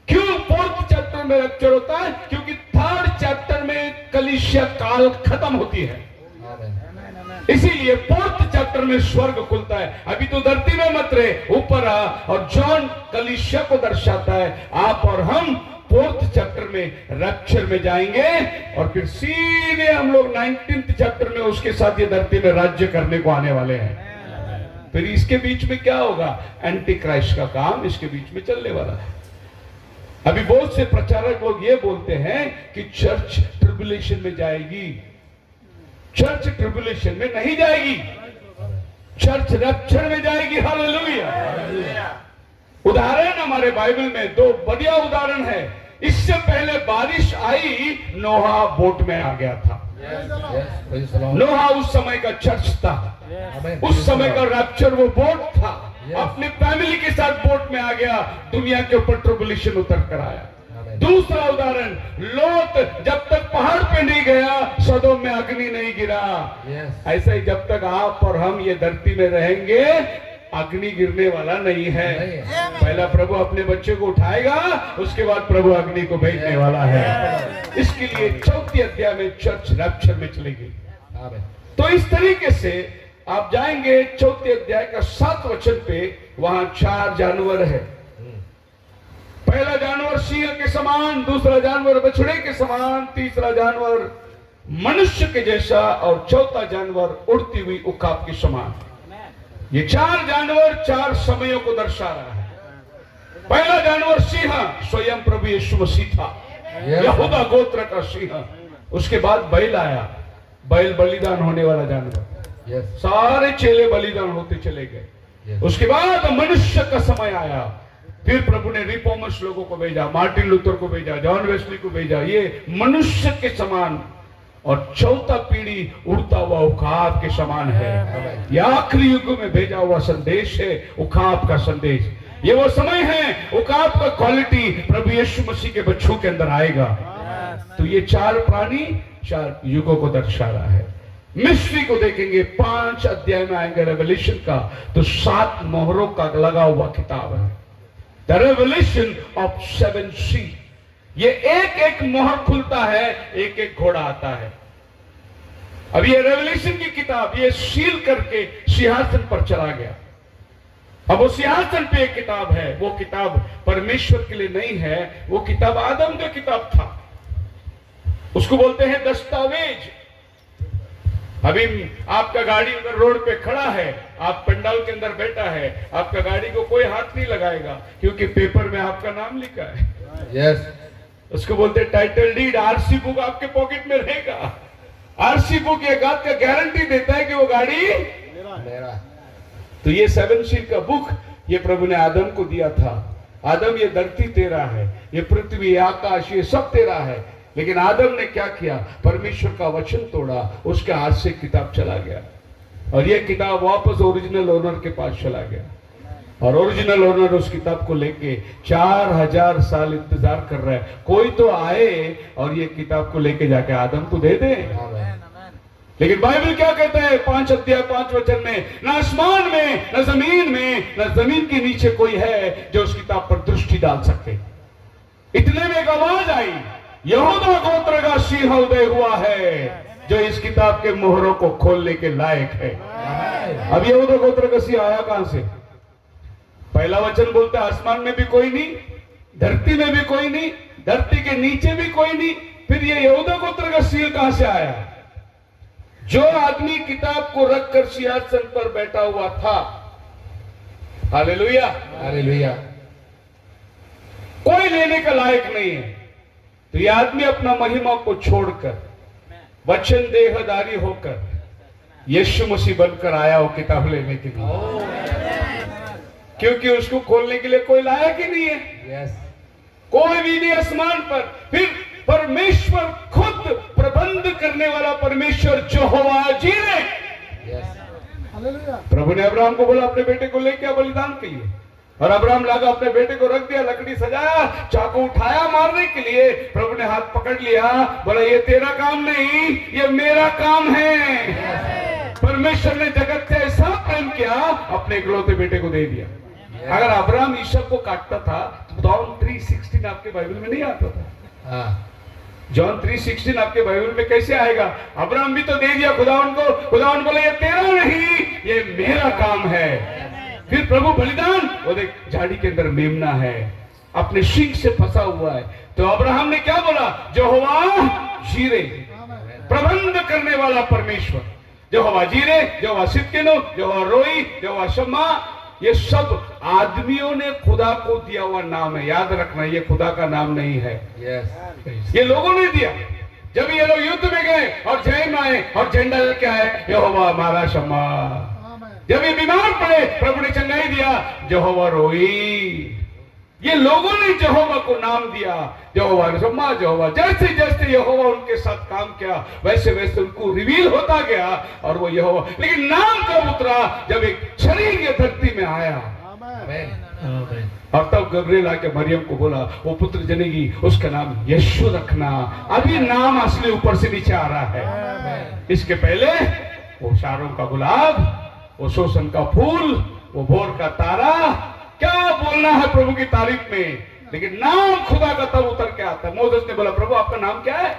क्यों 4th चैप्टर में रैप्चर होता है? क्योंकि 3rd चैप्टर में कलीसिया काल खत्म होती है, इसीलिए 4th चैप्टर में स्वर्ग खुलता है। अभी तो धरती में मत रहे, ऊपर आ। और जॉन कलीसिया को दर्शाता है, आप और हम 4th चैप्टर में रैप्चर में जाएंगे और फिर सीधे हम लोग 19th चैप्टर में उसके साथ ये धरती में राज्य करने को आने वाले हैं। फिर इसके बीच में क्या होगा? एंटी क्राइस्ट का काम इसके बीच में चलने वाला है। अभी बहुत से प्रचारक लोग ये बोलते हैं कि चर्च ट्रिब्युलेशन में जाएगी। चर्च ट्रिब्युलेशन में नहीं जाएगी, चर्च रैप्चर में जाएगी। हालेलुया। उदाहरण हमारे बाइबल में 2 बढ़िया उदाहरण है। इससे पहले बारिश आई, नोहा बोट में आ गया था। नोहा उस समय का चर्च था, उस समय का रैप्चर वो बोट था। अपनी फैमिली के साथ बोट में आ गया, दुनिया के ऊपर ट्रिब्युलेशन उतर कर आया। दूसरा उदाहरण, लोट जब तक पहाड़ पे नहीं गया, सदोम में अग्नि नहीं गिरा। ऐसा ही जब तक आप और हम ये धरती में रहेंगे, अग्नि गिरने वाला नहीं है। पहला प्रभु अपने बच्चे को उठाएगा, उसके बाद प्रभु अग्नि को भेजने वाला है। इसके लिए 4th अध्याय में चर्च रैप्चर में चलेगी। तो इस तरीके से आप जाएंगे 4th अध्याय का 7 वचन पे, वहां 4 जानवर है। पहला जानवर सिंह के समान, दूसरा जानवर बछड़े के समान, तीसरा जानवर मनुष्य के जैसा और चौथा जानवर उड़ती हुई उकाब के समान। ये 4 जानवर 4 समयों को दर्शा रहा है। पहला जानवर सिंह स्वयं प्रभु यीशु मसीह था, यहूदा गोत्र का सिंह। उसके बाद बैल आया, बैल बलिदान होने वाला जानवर। सारे चेले बलिदान होते चले गए। उसके बाद मनुष्य का समय आया, फिर प्रभु ने रिफॉर्मर्स लोगों को भेजा, मार्टिन लूथर को भेजा, जॉन वेस्ली को भेजा, ये मनुष्य के समान। और चौथा पीढ़ी उड़ता हुआ उकाब के समान है। यह आखिरी युग में भेजा हुआ संदेश है, उकाब का संदेश। ये वो समय है, उकाब का क्वालिटी प्रभु यीशु मसीह के बच्चों के अंदर आएगा। तो ये 4 प्राणी 4 युगों को दर्शा रहा है। मिस्ट्री को देखेंगे, 5 अध्याय में आएंगे रेवलेशन का, तो 7 मोहरों का लगा हुआ किताब है, द रेवलेशन ऑफ 7 सील। ये एक एक मोहर खुलता है, एक एक घोड़ा आता है। अब ये रेवलेशन की किताब ये सील करके सिंहासन पर चला गया। अब वो सिंहासन पे एक किताब है, वो किताब परमेश्वर के लिए नहीं है, वो किताब आदम का किताब था। उसको बोलते हैं दस्तावेज। अभी आपका गाड़ी उधर रोड पे खड़ा है, आप पंडाल के अंदर बैठा है, आपका गाड़ी को कोई हाथ नहीं लगाएगा क्योंकि पेपर में आपका नाम लिखा है। यस, उसको बोलते हैं टाइटल डीड। आरसी बुक आपके पॉकेट में रहेगा। आरसी बुक ये बात का गारंटी देता है कि वो गाड़ी मेरा। तो ये 7 सील का बुक ये प्रभु ने आदम को दिया था। आदम ये धरती तेरा है, ये पृथ्वी, ये आकाश, ये सब तेरा है। लेकिन आदम ने क्या किया? परमेश्वर का वचन तोड़ा, उसके हाथ से किताब चला गया और ये किताब वापस ओरिजिनल ओनर के पास चला गया। और ओरिजिनल ओनर उस किताब को लेके 4000 साल इंतजार कर रहा है, कोई तो आए और ये किताब को लेके जाके आदम को दे दे। लेकिन बाइबल क्या कहता है 5 अध्याय 5 वचन में, न आसमान में, न जमीन में, न जमीन के नीचे कोई है जो उस किताब पर दृष्टि डाल सके। इतने में एक आवाज आई, यहूदा गोत्र का सिंह उदय हुआ है जो इस किताब के मोहरों को खोलने के लायक है। अब यहूदा गोत्र का सिंह आया कहां से? पहला वचन बोलता है आसमान में भी कोई नहीं, धरती में भी कोई नहीं, धरती के नीचे भी कोई नहीं। फिर ये यहूदा गोत्र का सिंह कहां से आया? जो आदमी किताब को रखकर सिंहासन पर बैठा हुआ था, हालेलुया, हालेलुया, कोई लेने का लायक नहीं है। तो ये आदमी अपना महिमा को छोड़कर वचन देहधारी होकर यीशु मसीह बनकर आया वो किताब लेने के लिए, क्योंकि उसको खोलने के लिए कोई लायक ही नहीं है। यस, कोई भी नहीं आसमान पर। फिर परमेश्वर खुद प्रबंध करने वाला परमेश्वर यहोवा जीरे। प्रभु ने अब्राहम को बोला अपने बेटे को लेके बलिदान के लिए, और अब्राहम लागा अपने बेटे को रख दिया, लकड़ी सजाया, चाकू उठाया मारने के लिए। प्रभु ने हाथ पकड़ लिया, बोला ये तेरा काम नहीं, ये मेरा काम है। परमेश्वर ने जगत से ऐसा प्रेम किया, अपने इकलौते बेटे को दे दिया। अगर अब्राहम ईसा को काटता था तो जॉन 3:16 आपके बाइबल में नहीं आता था। जॉन 3:16 आपके बाइबल में कैसे आएगा? अब्राहम भी तो दे दिया खुदावन को, खुदावन बोले ये तेरा नहीं, ये मेरा काम है। फिर प्रभु बलिदान, वो देख झाड़ी के अंदर मेमना है, अपने सिंह से फंसा हुआ है। तो अब्राहम ने क्या बोला? यहोवा जीरे, प्रबंध करने वाला परमेश्वर, यहोवा जीरे, यहोवा सिदकीनो, यहोवा रोई, यहोवा शम्मा, ये सब आदमियों ने खुदा को दिया हुआ नाम है। याद रखना, ये खुदा का नाम नहीं है। यस, ये लोगों ने दिया। जब ये लोग युद्ध में गए और जय में आए और झंडा लेके आए, यहोवा हमारा शम्मा। जब ये बीमार पड़े, प्रभु ने चंगाई दिया, यहोवा रोई। ये लोगों ने यहोवा को नाम दिया, यहोवा ने शम्मा, यहोवा। जैसे जैसे यहोवा उनके साथ काम किया, वैसे वैसे उनको रिवील होता गया और वो यहोवा। लेकिन नाम कब उतरा? जब एक शरीर ये धरती में आया। और तब गब्रिएल आके मरियम को बोला वो पुत्र जनेगी, उसका नाम यीशु रखना। अभी नाम असली ऊपर से नीचे आ रहा है। इसके पहले वो शारों का गुलाब, वो शोषण का फूल, वो भोर का तारा, क्या बोलना है प्रभु की तारीफ में। लेकिन नाम खुदा का तब उतर के आता है। मोसेस ने बोला प्रभु आपका नाम क्या है?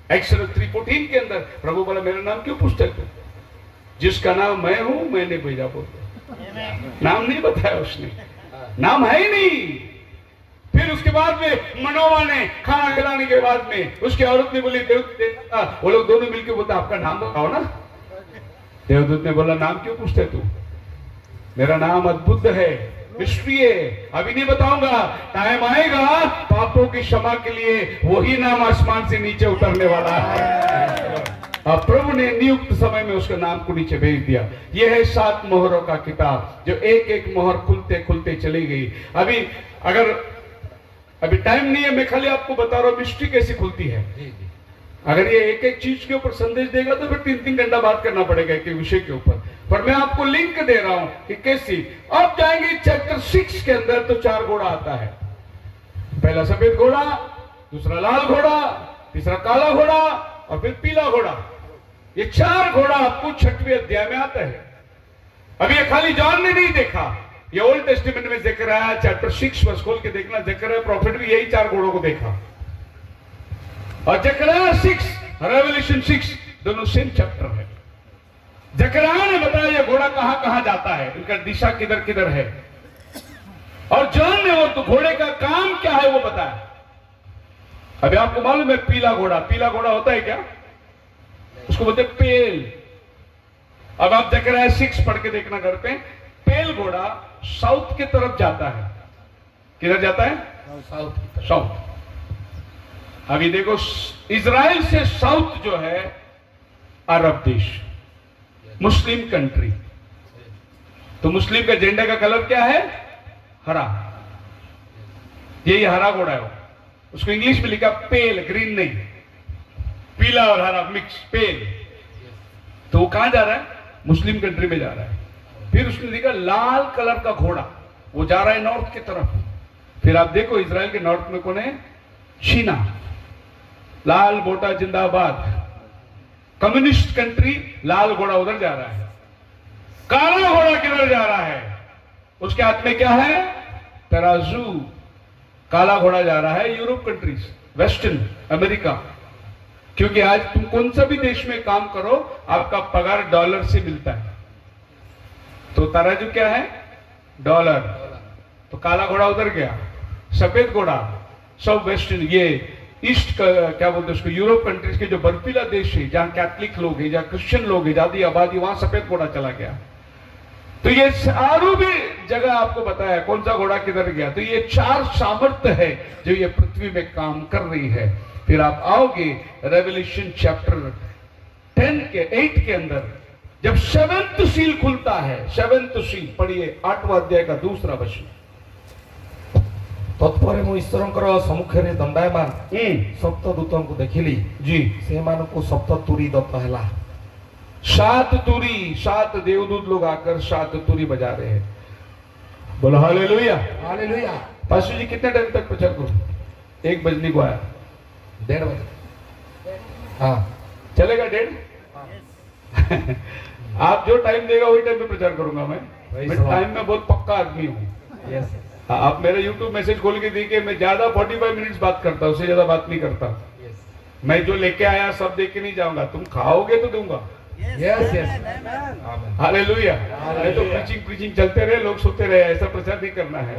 एक्सोडस 3:14 के अंदर प्रभु बोला मेरा नाम क्यों पूछते तुम? जिसका नाम मैं हूं मैंने भेजा। बोलते नाम नहीं बताया उसने, नाम है ही नहीं। फिर उसके बाद में मनोवा ने खाना खिलाने के बाद में उसकी औरत ने बोली देवदूत, वो लोग दोनों मिलकर बोलता आपका नाम बताओ ना। देवदूत ने बोला नाम क्यों पूछते तू, मेरा नाम अद्भुत है, मिस्ट्री है, अभी नहीं बताऊंगा, टाइम आएगा पापों की क्षमा के लिए वही नाम आसमान से नीचे उतरने वाला है। अब प्रभु ने नियुक्त समय में उसके नाम को नीचे भेज दिया। यह है 7 मोहरों का किताब, जो एक एक मोहर खुलते खुलते चली गई। अभी टाइम नहीं है, मैं खाली आपको बता रहा हूं मिस्ट्री कैसी खुलती है। अगर ये एक एक चीज के ऊपर संदेश देगा तो फिर 3-3 घंटा बात करना पड़ेगा एक विषय के ऊपर, पर मैं आपको लिंक दे रहा हूं कि कैसी। अब जाएंगे चैप्टर 6 के अंदर तो 4 घोड़ा आता है। पहला सफेद घोड़ा, दूसरा लाल घोड़ा, तीसरा काला घोड़ा और फिर पीला घोड़ा। ये 4 घोड़ा आपको 6वें अध्याय में आता है। अभी ये खाली जॉन ने नहीं देखा, ये ओल्ड टेस्टामेंट में ज़करिया चैप्टर 6 वर्स खोल के देखना, ज़करिया प्रॉफिट भी यही 4 घोड़ों को देखा। और ज़करिया 6, रेवल्यूशन 6 दोनों सेम चैप्टर है। ज़करिया ने बताया ये घोड़ा कहां कहां जाता है, इनका दिशा किधर किधर है, और जॉन ने वो तो घोड़े का काम क्या है वो बताया। अभी आपको मालूम है पीला घोड़ा होता है क्या, उसको बोलते पेल। अब आप ज़करिया 6 पढ़ के देखना घर पे, पेल घोड़ा साउथ की तरफ जाता है। किधर जाता है, साउथ। अभी देखो इजराइल से साउथ जो है अरब देश, मुस्लिम कंट्री। तो मुस्लिम का झंडे का कलर क्या है, हरा। यही हरा घोड़ा है, उसको इंग्लिश में लिखा पेल, ग्रीन नहीं, पीला और हरा मिक्स पेल। तो वो कहां जा रहा है, मुस्लिम कंट्री में जा रहा है। फिर उसने लिखा लाल कलर का घोड़ा, वो जा रहा है नॉर्थ की तरफ। फिर आप देखो इजराइल के नॉर्थ में कौन है, चीना, लाल बोटा जिंदाबाद, कम्युनिस्ट कंट्री। लाल घोड़ा उधर जा रहा है, काला घोड़ा किधर जा रहा है, उसके हाथ में क्या है, तराजू। काला घोड़ा जा रहा है यूरोप कंट्रीज, वेस्टर्न अमेरिका, क्योंकि आज तुम कौन सा भी देश में काम करो आपका पगार डॉलर से मिलता है। तो तराजू क्या है, डॉलर। तो काला घोड़ा उधर गया, सफेद घोड़ा सब वेस्टर्न, ये ईस्ट का क्या बोलते हैं उसको, यूरोप कंट्रीज के जो बर्फीला देश है, जहां कैथलिक लोग हैं, जहां क्रिश्चियन लोग हैं, ज्यादा आबादी, वहां सफेद घोड़ा चला गया। तो ये चारों भी जगह आपको बताया कौन सा घोड़ा किधर गया। तो ये 4 सामर्थ्य है जो ये पृथ्वी में काम कर रही है। फिर आप आओगे रेवल्यूशन चैप्टर 8 के अंदर, जब 7th सील खुलता है, 7th सील पढ़िए 8वां अध्याय का 2रा वचन। तत्पर मु ईश्वरंकर सम्मुख में दंडायमान सप्तदूतों को देखिली जी, से मानको सप्त तुरी दत्त हैला। 7 तुरी, 7 देवदूत लोग आकर 7 तुरी बजा रहे हैं। बोलो हालेलुया, हालेलुया। पास्टर जी कितने टाइम तक प्रचार करूं, 1 बजने को आया, 1:30 बजे। हाँ चलेगा 1:30? आप जो टाइम देगा वही टाइम पे प्रचार करूंगा मैं टाइम में बहुत पक्का आदमी हूँ। यस। आप मेरे YouTube मैसेज खोल के देखिए, मैं ज्यादा 45 मिनट्स बात करता हूँ, उससे ज्यादा बात नहीं करता। मैं जो लेके आया सब देख के नहीं जाऊंगा, तुम खाओगे तो दूंगा। Yes yes. हालेलुया। नहीं तो प्रीचिंग चलते रहे, लोग सोते रहे, ऐसा प्रचार नहीं करना है,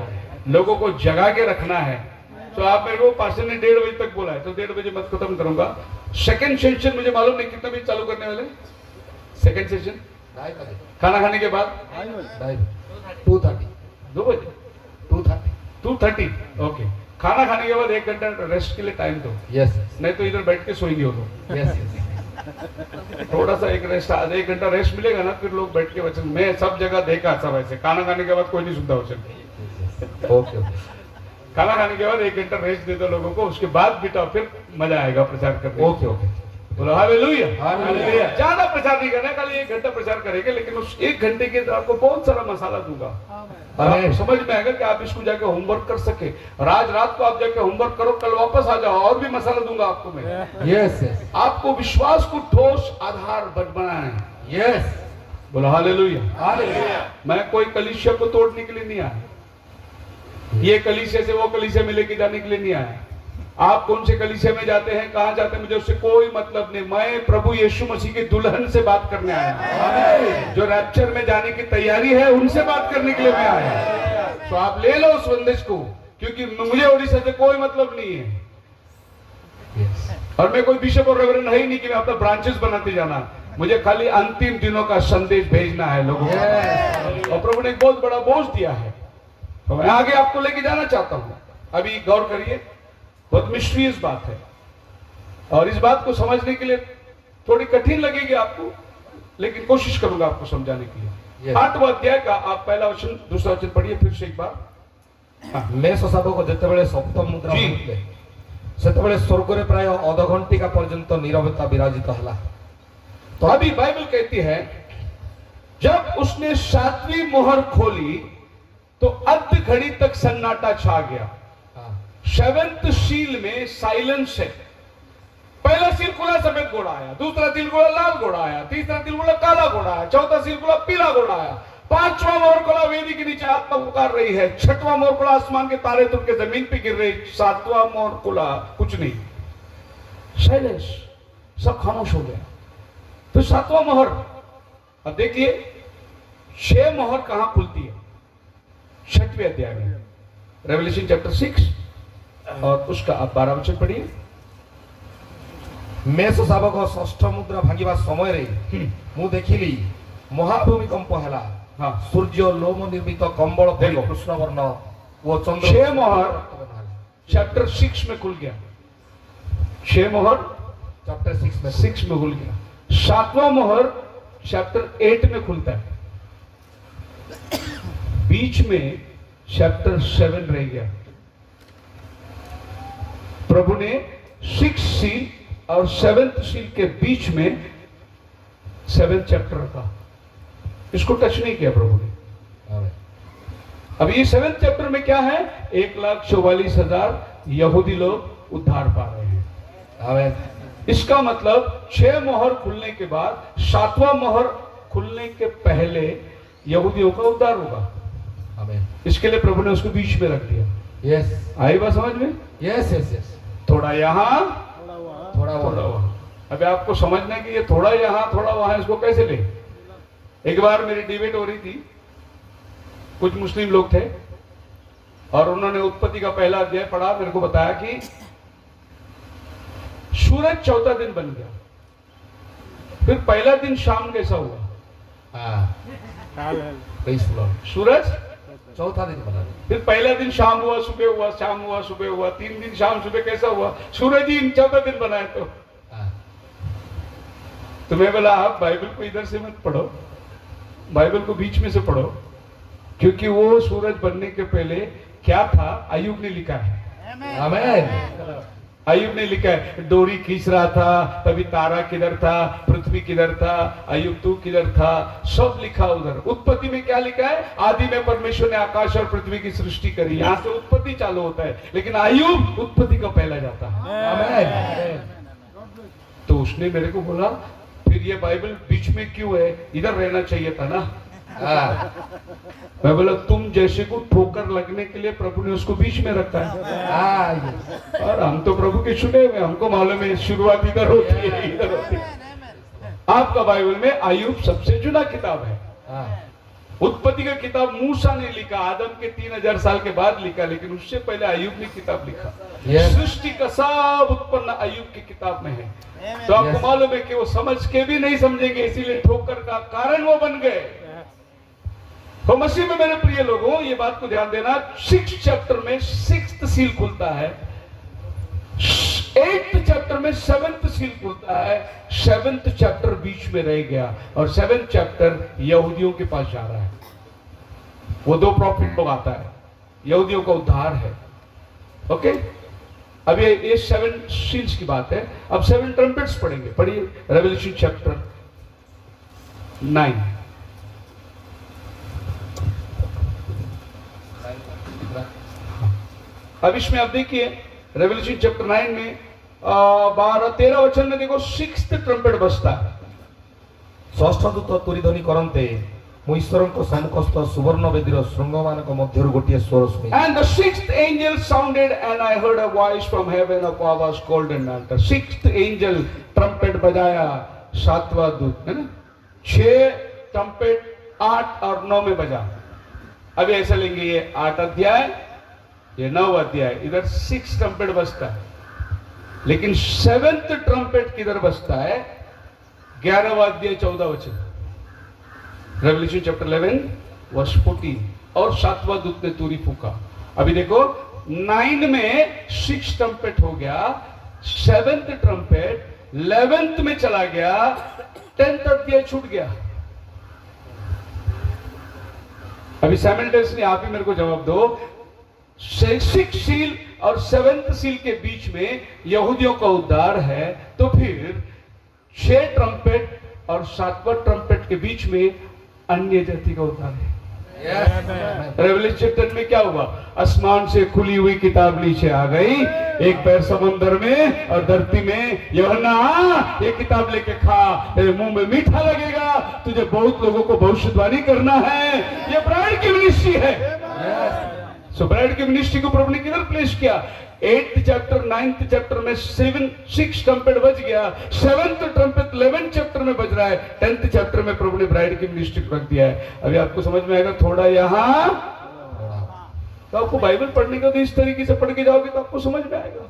लोगों को जगा के रखना है। तो आप मेरे को पास्टर ने 1:30 बजे तक बोला है, तो 1:30 बजे मत खत्म करूंगा। सेकंड सेशन मुझे मालूम नहीं कितने बजे चालू करने वाले, सेकंड सेशन 2:30 बजे। खाना खाने के बाद 2:30 2 बजे 2:30 ओके। खाना खाने के बाद 1 घंटा रेस्ट के लिए टाइम दो। यस नहीं तो इधर बैठ के सोएंगे वो लोग। Yes yes. थोड़ा सा एक रेस्ट, आधा 1 घंटा रेस्ट मिलेगा ना, फिर लोग बैठ के वचन। मैं सब जगह देखा सब ऐसे, खाना खाने के बाद कोई नहीं सुनता वचन। Okay okay. खाना खाने के बाद 1 घंटा रेस्ट दे दो लोगों को, उसके बाद बिठाओ, फिर मजा आएगा प्रचार करने। Okay okay. बोलो हालेलुया। हालेलुया। ज्यादा प्रचार नहीं करना, खाली 1 घंटा प्रचार करेंगे, लेकिन उस 1 घंटे के आपको बहुत सारा मसाला दूंगा। आपको समझ में आएगा कि आप इसको जाके होमवर्क कर सके, और आज रात को आप जाके होमवर्क करो, कल वापस आ जाओ, और भी मसाला दूंगा आपको मैं। Yes yes. आपको विश्वास को ठोस आधार बनाना है। यस। बोलो हालेलुया। हालेलुया। मैं कोई कलीसिया को तोड़ने के लिए नहीं आया, ये कलीसिया से वो कलीसिया में लेके जाने के लिए नहीं आया। आप कौन से कलीसिया में जाते हैं, कहां जाते हैं, मुझे उससे कोई मतलब नहीं। मैं प्रभु यीशु मसीह की दुल्हन से बात करने आया हूं, जो रैप्चर में जाने की तैयारी है, उनसे बात करने के लिए मैं आया हूं। तो आप ले लो उस संदेश को, क्योंकि मुझे उड़ीसा से कोई मतलब नहीं है। और मैं कोई बिशप और रेवरेंड है ही नहीं कि मैं अपना ब्रांचेस बनाते जाना। मुझे खाली अंतिम दिनों का संदेश भेजना है लोगों को। और प्रभु ने एक बहुत बड़ा बोझ दिया है, तो मैं आगे आपको लेके जाना चाहता हूं। अभी गौर करिए, बहुत मिस्टीरियस बात है, और इस बात को समझने के लिए थोड़ी कठिन लगेगी आपको, लेकिन कोशिश करूंगा आपको समझाने के लिए। 8वां अध्याय का आप पहला वचन दूसरा वचन पढ़िए फिर से एक बार। मेष शाबक जेतेबेले सप्तम मुद्रा जी। पढ़िले सेतेबेले स्वर्ग रे प्राय अधघंटिका पर्यंत नीरवता विराजित हला। तो अभी बाइबल कहती है, जब उसने 7वीं मोहर खोली तो अध घड़ी तक सन्नाटा छा गया। 7th सील में साइलेंस है। पहला सील खुला, सफेद घोड़ा आया, दूसरा सील खुला, लाल घोड़ा आया, तीसरा सील खुला, काला घोड़ा आया, चौथा सील खुला, पीला घोड़ा आया, 5वां मोहर खुला, वेदी के नीचे आत्मा पुकार रही है, 6वां मोहर खुला, आसमान के तारे तुम के जमीन पे गिर रहे, 7वां मोहर खुला, कुछ नहीं, साइलेंस, सब खामोश हो गया। तो 7वां मोहर, अब देखिए 6 मोहर कहां खुलती है, 6वें अध्याय में, रेवलेशन चैप्टर 6 और उसका आप 12 वचन पढ़िए। मेष शाबक षष्ठ मुद्रा भागिबा समय रे मु देखिली महाभूमिकंप हला। हाँ। सूर्य लोम निर्मित कंबल परि देखो। कृष्ण वर्ण वो चंद्र 6 मोहर चैप्टर 6 में खुल गया, 6 मोहर चैप्टर 6 में 6 में खुल गया। 7वां मोहर चैप्टर 8 में खुलता है, बीच में चैप्टर 7 रह गया। प्रभु ने 6 सील और 7th सील के बीच में 7th चैप्टर रखा, इसको टच नहीं किया प्रभु ने। अब ये 7th चैप्टर में क्या है, 1,44,000 यहूदी लोग उद्धार पा रहे हैं। आमेन। इसका मतलब 6 मोहर खुलने के बाद 7वां मोहर खुलने के पहले यहूदियों का उद्धार होगा। आमेन। इसके लिए प्रभु ने उसको बीच में रख दिया। यस आई बात समझ में? Yes yes yes. थोड़ा यहाँ, थोड़ा थोड़ा वहां। अभी आपको समझना है कि ये थोड़ा यहाँ थोड़ा वहां, इसको कैसे ले। एक बार मेरी डिबेट हो रही थी, कुछ मुस्लिम लोग थे और उन्होंने उत्पत्ति का पहला अध्याय पढ़ा, मेरे को बताया कि सूरज चौथा दिन बन गया, फिर पहला दिन शाम कैसा हुआ, सूरज चौथा दिन बना। फिर पहला दिन शाम हुआ, सुबह हुआ, शाम हुआ, सुबह हुआ, 3 दिन शाम सुबह कैसा हुआ, सूरज ही चौथा दिन बनाए। तो मैं बोला आप बाइबल को इधर से मत पढ़ो, बाइबल को बीच में से पढ़ो, क्योंकि वो सूरज बनने के पहले क्या था अय्यूब ने लिखा है। आमेन। अय्यूब ने लिखा है, डोरी खींच रहा था, तभी तारा किधर था, पृथ्वी किधर था, अय्यूब तू किधर था, सब लिखा उधर। उत्पत्ति में क्या लिखा है, आदि में परमेश्वर ने आकाश और पृथ्वी की सृष्टि करी, यहाँ से उत्पत्ति चालू होता है, लेकिन अय्यूब उत्पत्ति का पहला जाता है। आमेन। तो उसने मेरे को बोला, फिर ये बाइबल बीच में क्यों है, इधर रहना चाहिए था ना। मैं बोला तुम जैसे को ठोकर लगने के लिए प्रभु ने उसको बीच में रखा है। और हम तो प्रभु के सुने हुए, हमको मालूम है शुरुआत इधर होती है, इधर होती है। आपका बाइबल में अय्यूब सबसे जुना किताब है। उत्पत्ति का किताब मूसा ने लिखा, आदम के 3000 साल के बाद लिखा, लेकिन उससे पहले अय्यूब ने किताब लिखा। सृष्टि का सब उत्पन्न अय्यूब की किताब में है। तो आपको मालूम है कि वो समझ के भी नहीं समझेंगे, इसीलिए ठोकर का कारण वो बन गए। तो मसीह में मेरे प्रिय लोगों, ये बात को ध्यान देना, 6th चैप्टर में 6th सील खुलता है, 8th चैप्टर में 7th सील खुलता है, 7th चैप्टर बीच में रह गया, और 7th चैप्टर यहूदियों के पास जा रहा है। वो 2 प्रॉफिट लोग आता है, यहूदियों का उद्धार है। ओके, अब ये 7 सील्स की बात है। अब 7 ट्रम्पेट्स पढ़ेंगे, पढ़िए रेवलेशन चैप्टर 9। अब इसमें आप देखिए रेवलेशन चैप्टर 9 में 12-13 वचन में देखो 6th ट्रम्पेट बजता है। षष्ठ दूत तुरी ध्वनि करन्ते ମୁଁ ଈଶ୍ୱରଙ୍କ ସମ୍ମୁଖସ୍ଥ ସୁବର୍ଣ୍ଣ ବେଦୀର ଶୃଙ୍ଗମାନଙ୍କ ମଧ୍ୟରୁ ଗୋଟିଏ ସ୍ୱର ଶୁଣିଲି। And the sixth angel sounded, and I heard a voice from heaven of Abba's golden altar. Sixth angel trumpet बजाया, सातवां दूत, है ना? 6 ट्रम्पेट 8 और 9 में बजा। अभी ऐसा लेंगे, ये 8 अध्याय, ये 9 अध्याय, इधर 6 ट्रम्पेट बजता है, लेकिन 7th ट्रम्पेट किधर बजता है? 11वां अध्याय 14 वचन, रेवल्यूशन चैप्टर 11 वर्स 14। और 7वां दूत ने तुरी फूका। अभी देखो 9 में 6 ट्रम्पेट हो गया, 7th ट्रम्पेट 11th में चला गया, 10th अध्याय छूट गया। अभी साइमल्टेनियसली आप ही मेरे को जवाब दो, 6th सील और 7th सील के बीच में यहूदियों का उद्धार है, तो फिर 6 ट्रम्पेट और 7वां ट्रम्पेट के बीच में अन्य जाति का उद्धार है। रेवल्यूशन 10 में क्या हुआ? आसमान से खुली हुई किताब नीचे आ गई, एक पैर समंदर में और धरती में, यूहन्ना ये किताब लेके खा, तेरे मुंह में मीठा लगेगा, तुझे बहुत लोगों को भविष्यवाणी करना है। ये ब्राइड की मिनिस्ट्री है। सो ब्राइड की मिनिस्ट्री को प्रभु ने किधर प्लेस किया? 8th चैप्टर 9th चैप्टर में 6 ट्रम्पेट बज गया, 7th ट्रम्पेट 11th चैप्टर में बज रहा है, 10th चैप्टर में प्रभु ने ब्राइड की मिनिस्ट्री को रख दिया है। अभी आपको समझ में आएगा, थोड़ा यहाँ, तो आपको बाइबल पढ़ने का तो इस तरीके से पढ़ के जाओगे तो आपको समझ में आएगा।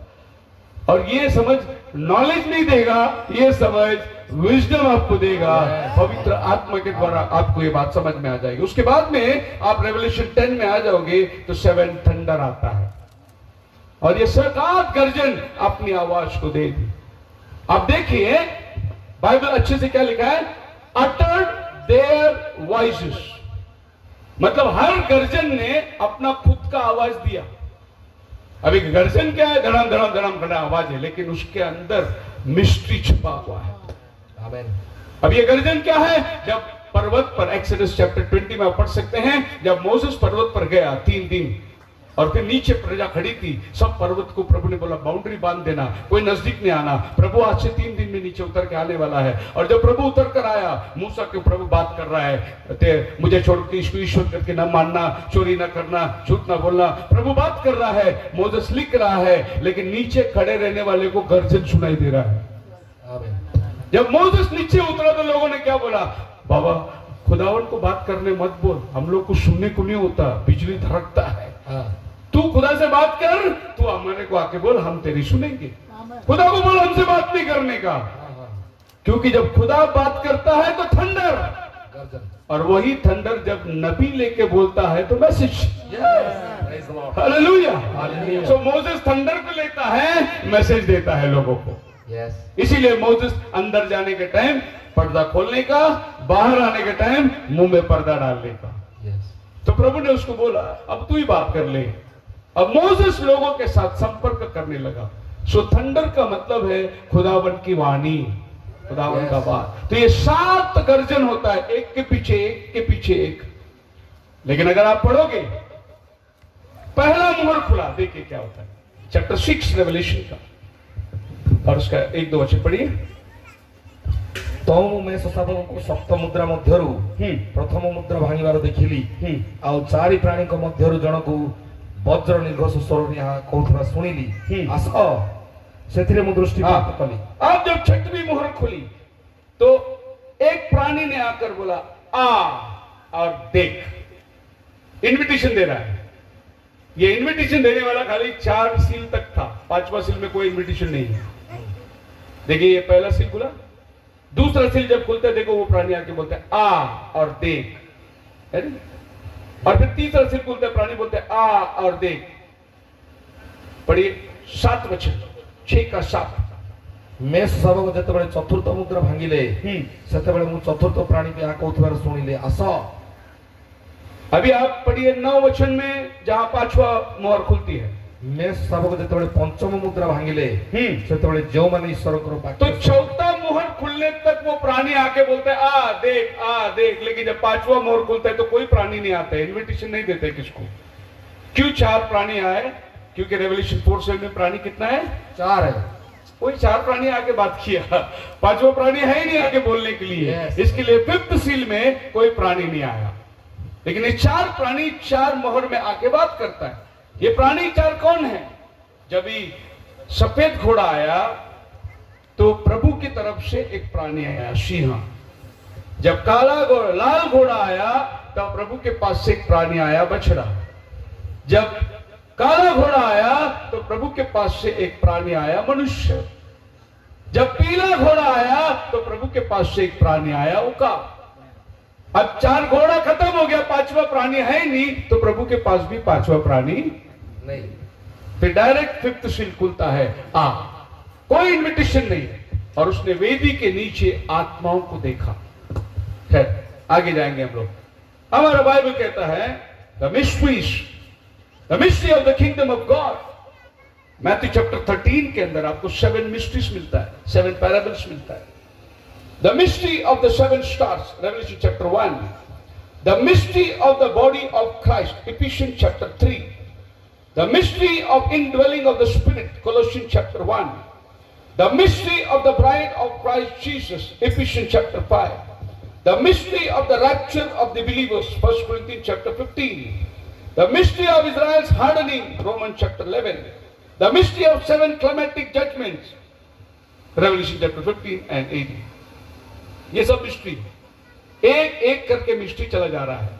और ये समझ नॉलेज नहीं देगा, ये समझ विजडम आपको देगा, पवित्र आत्मा के द्वारा आपको ये बात समझ में आ जाएगी। उसके बाद में आप रेवल्यूशन 10 में आ जाओगे तो 7 थंडर आता है, और ये 7 गर्जन अपनी आवाज को दे दी। आप देखिए बाइबल अच्छे से क्या लिखा है? uttered their voices, मतलब हर गर्जन ने अपना खुद का आवाज दिया। अभी गर्जन क्या है? धड़म धड़म धड़म धड़म आवाज है, लेकिन उसके अंदर मिस्ट्री छुपा हुआ है। आमीन। अब ये गर्जन क्या है? जब पर्वत पर, एक्सोडस चैप्टर 20 में आप पढ़ सकते हैं, जब मोसेस पर्वत पर गया 3 दिन, और फिर नीचे प्रजा खड़ी थी, सब पर्वत को प्रभु ने बोला बाउंड्री बांध देना, कोई नजदीक नहीं आना, प्रभु आज से 3 दिन में नीचे उतर के आने वाला है। और जब प्रभु उतर कर आया, मूसा के प्रभु बात कर रहा है, मुझे छोड़ के इसको ईश्वर करके न मानना, चोरी न करना, झूठ न बोलना, प्रभु बात कर रहा है, मोसेस लिख रहा है, लेकिन नीचे खड़े रहने वाले को गर्जन सुनाई दे रहा है। आमीन। जब मोसेस नीचे उतरा तो लोगों ने क्या बोला? बाबा खुदावन को बात करने मत बोल, हम लोग को सुनने को नहीं होता, बिजली धड़कता है। तू खुदा से बात कर, तू हमारे को आके बोल, हम तेरी सुनेंगे। खुदा को बोल हमसे बात नहीं करने का, क्योंकि जब खुदा बात करता है तो थंडर, और वही थंडर जब नबी लेके बोलता है तो मैसेज। हालेलुया। सो मोसेस थंडर को लेता है, मैसेज देता है लोगों को। इसीलिए मोसेस अंदर जाने के टाइम पर्दा खोलने का, बाहर आने के टाइम मुंह में पर्दा डालने का। तो प्रभु ने उसको बोला अब तू ही बात कर ले। अब मोसेस लोगों के साथ संपर्क करने लगा। सो थंडर का मतलब है खुदावन की वाणी, खुदावन का बात। तो ये 7 गर्जन होता है, एक के पीछे एक के पीछे एक। लेकिन अगर आप पढ़ोगे, पहला मुहर खुला, देखिए क्या होता है, चैप्टर 6 रेवल्यूशन का, और उसका 1-2 वचन पढ़िए। तो मैं शशाबको सप्त मुद्रा मध्यरु प्रथम मुद्रा भांगिबार देखिली, आ चारि प्राणी को मध्यरु जनकु वज्र निर्घोष स्वर यहाँ कहूथरा सुनिली, आस सेथिरे मु दृष्टिपात कली। अब जब 6वीं मुहर खुली तो एक प्राणी ने आकर बोला आ और देख, इनविटेशन दे रहा है। ये इनविटेशन देने वाला खाली 4 सील तक था, 5वां सील में कोई इनविटेशन नहीं है। देखिए ये पहला सील खुला, दूसरा सील जब खुलता है देखो वो प्राणी आके बोलता है आ और देख, है ना? और फिर तीसरा सील खुलता है, प्राणी बोलते हैं आ और देख। पढ़िए 7 वचन, 6 का 7। मैं शशाबको जेतेबेले चतुर्थ मुद्रा भांगिले सेतेबेले मु चतुर्थ प्राणी के आ कहूथबार सुनिले, आस। अभी आप पढ़िए 9 वचन में, जहां 5वां मोहर खुलती है। मैं शशाबको जेतेबेले पंचम मुद्रा भांगिले सेतेबेले जो माने ईश्वरकर वाक्य, तो 4था मोहर खुलने तक वो प्राणी आके बोलते हैं आ देख, लेकिन जब 5वां मोहर खुलता है तो कोई प्राणी नहीं आता है, इनविटेशन नहीं देते किसको। क्यों 4 प्राणी आए? क्योंकि रेवल्यूशन 4:7 में प्राणी कितना है? 4 है। कोई 4 प्राणी आके बात किया, 5वां प्राणी है ही नहीं आके बोलने के लिए। इसके लिए 5th सील में कोई प्राणी नहीं आया, लेकिन ये 4 प्राणी 4 मोहर में आके बात करता है। ये प्राणी 4 कौन है? जब ही सफेद घोड़ा आया तो प्रभु की तरफ से एक प्राणी आया, सिंह। जब लाल घोड़ा आया तब प्रभु के पास से एक प्राणी आया, बछड़ा। जब काला घोड़ा आया तो प्रभु के पास से एक प्राणी आया, मनुष्य। जब पीला घोड़ा आया तो प्रभु के पास से एक प्राणी आया, उकाब। अब 4 घोड़ा खत्म हो गया, 5वां प्राणी है नहीं, तो प्रभु के पास भी 5वां प्राणी नहीं। फिर डायरेक्ट 5th सील खुलता है, आ, कोई इन्विटेशन नहीं। और उसने वेदी के नीचे आत्माओं को देखा। खैर आगे जाएंगे हम लोग। हमारा बाइबल कहता है the mystery of the kingdom of God. Matthew chapter 13 के अंदर आपको 7 मिस्ट्रीज मिलता है, 7 पैराबल्स मिलता है। The mystery of the 7 stars, revelation chapter 1। The mystery of the body of Christ, efficiency chapter 3। The mystery of indwelling of the spirit, Colossians chapter 1. The mystery of the bride of Christ Jesus, Ephesians chapter 5. The mystery of the rapture of the believers, 1 Corinthians chapter 15. The mystery of Israel's hardening, Romans chapter 11. The mystery of 7 climatic judgments, Revelation chapter 15 and 18. ये सब mystery एक एक करके mystery चला जा रहा है,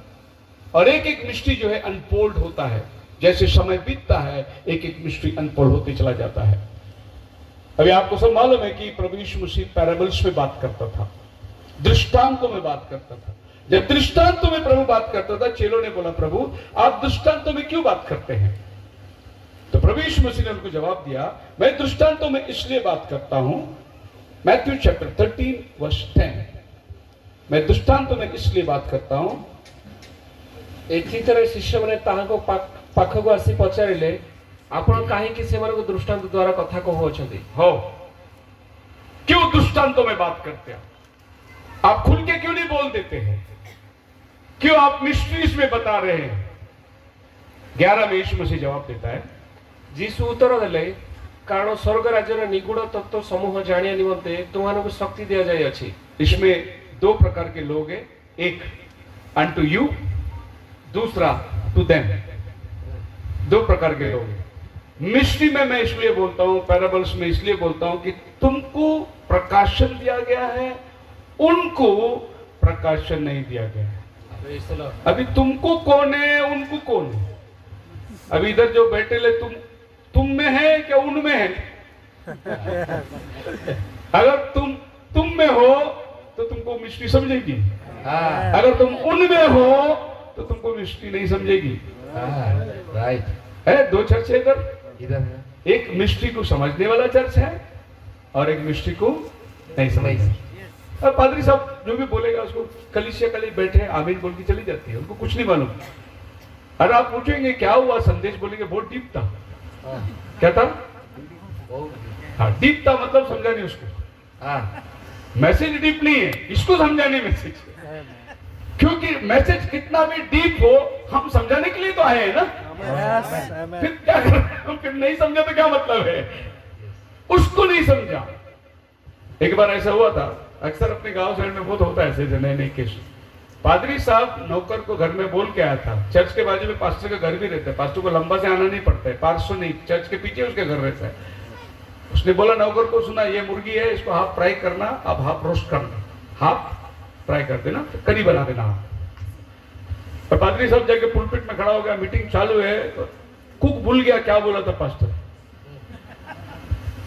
और एक एक मिस्ट्री जो है अनफोल्ड होता है। जैसे समय बीतता है एक एक मिस्ट्री अनफोल्ड होते चला जाता है। अभी आपको सब मालूम है कि प्रभु यीशु मसीह पैराबल्स में बात करता था, दृष्टांतों में बात करता था। जब दृष्टांतों में प्रभु बात करता था, चेलों ने बोला, प्रभु आप दृष्टांतों में क्यों बात करते हैं? तो प्रभु यीशु मसीह ने उनको जवाब दिया, मैं दृष्टांतों में इसलिए बात करता हूं, मैथ्यू चैप्टर 13 वर्स 10। मैं दृष्टांतों में इसलिए बात करता हूं। एथितरे शिष्य माने ताहाको पाखको आसी पचारिले, आपण काहेकि सेमानको दृष्टांत द्वारा कथा कहउछन्ती हो, क्यों दृष्टांतों में बात करते हैं? आप खुल के क्यों नहीं बोल देते हैं? क्यों आप मिस्ट्रीज में बता रहे हैं? 11 में यीशु मसीह जवाब देता है, जीसु उत्तर देले, कारण स्वर्ग राज्यर निगूढ़ तत्व समूह जानिया निमंते तुमको शक्ति दिया जाय अछि। इसमें 2 प्रकार के लोग हैं, एक अनटू यू, दूसरा टू देम। 2 प्रकार के लोग हैं। मिस्ट्री में मैं इसलिए बोलता हूं, पैराबल्स में इसलिए बोलता हूं कि तुमको प्रकाशन दिया गया है, उनको प्रकाशन नहीं दिया गया है। अभी तुमको कौन है, उनको कौन है? अभी इधर जो बैठे ले, तुम में है क्या उनमें है? अगर तुम में हो तो तुमको मिस्ट्री समझेगी, अगर तुम उनमें हो तो तुमको मिस्ट्री नहीं समझेगी। राइट है 2 चर्च है इधर है। एक मिस्ट्री को समझने वाला चर्च है और एक मिस्ट्री को नहीं समझना। अब पादरी साहब जो भी बोलेगा उसको कलीसिया कली बैठे आमीन बोल के चली जाती है, उनको कुछ नहीं मालूम। अगर आप पूछेंगे क्या हुआ, संदेश बोलेंगे बहुत डीप था। क्या था? हाँ, डीप था मतलब समझा नहीं उसको। मैसेज डीप नहीं है, इसको समझाने मैसेज, क्योंकि मैसेज कितना भी डीप हो हम समझाने के लिए तो आए हैं ना। फिर क्या करें? फिर नहीं समझा तो क्या मतलब है? उसको नहीं समझा। एक बार ऐसा हुआ था, अक्सर अपने गांव साइड में बहुत होता है ऐसे नए नए केस। पादरी साहब नौकर को घर में बोल के आया था, चर्च के बाजू में पास्टर का घर भी रहता है, पास्टर को लंबा से आना नहीं पड़ता है, 500 नहीं, चर्च के पीछे उसके घर रहता है। उसने बोला नौकर को, सुना ये मुर्गी है, इसको हाफ फ्राई करना, अब हाफ रोस्ट करना, हाफ फ्राई कर देना, करी बना देना। और पादरी साहब जाके पुलपिट में खड़ा हो गया, मीटिंग चालू है, कुक भूल गया क्या बोला था पास्टर।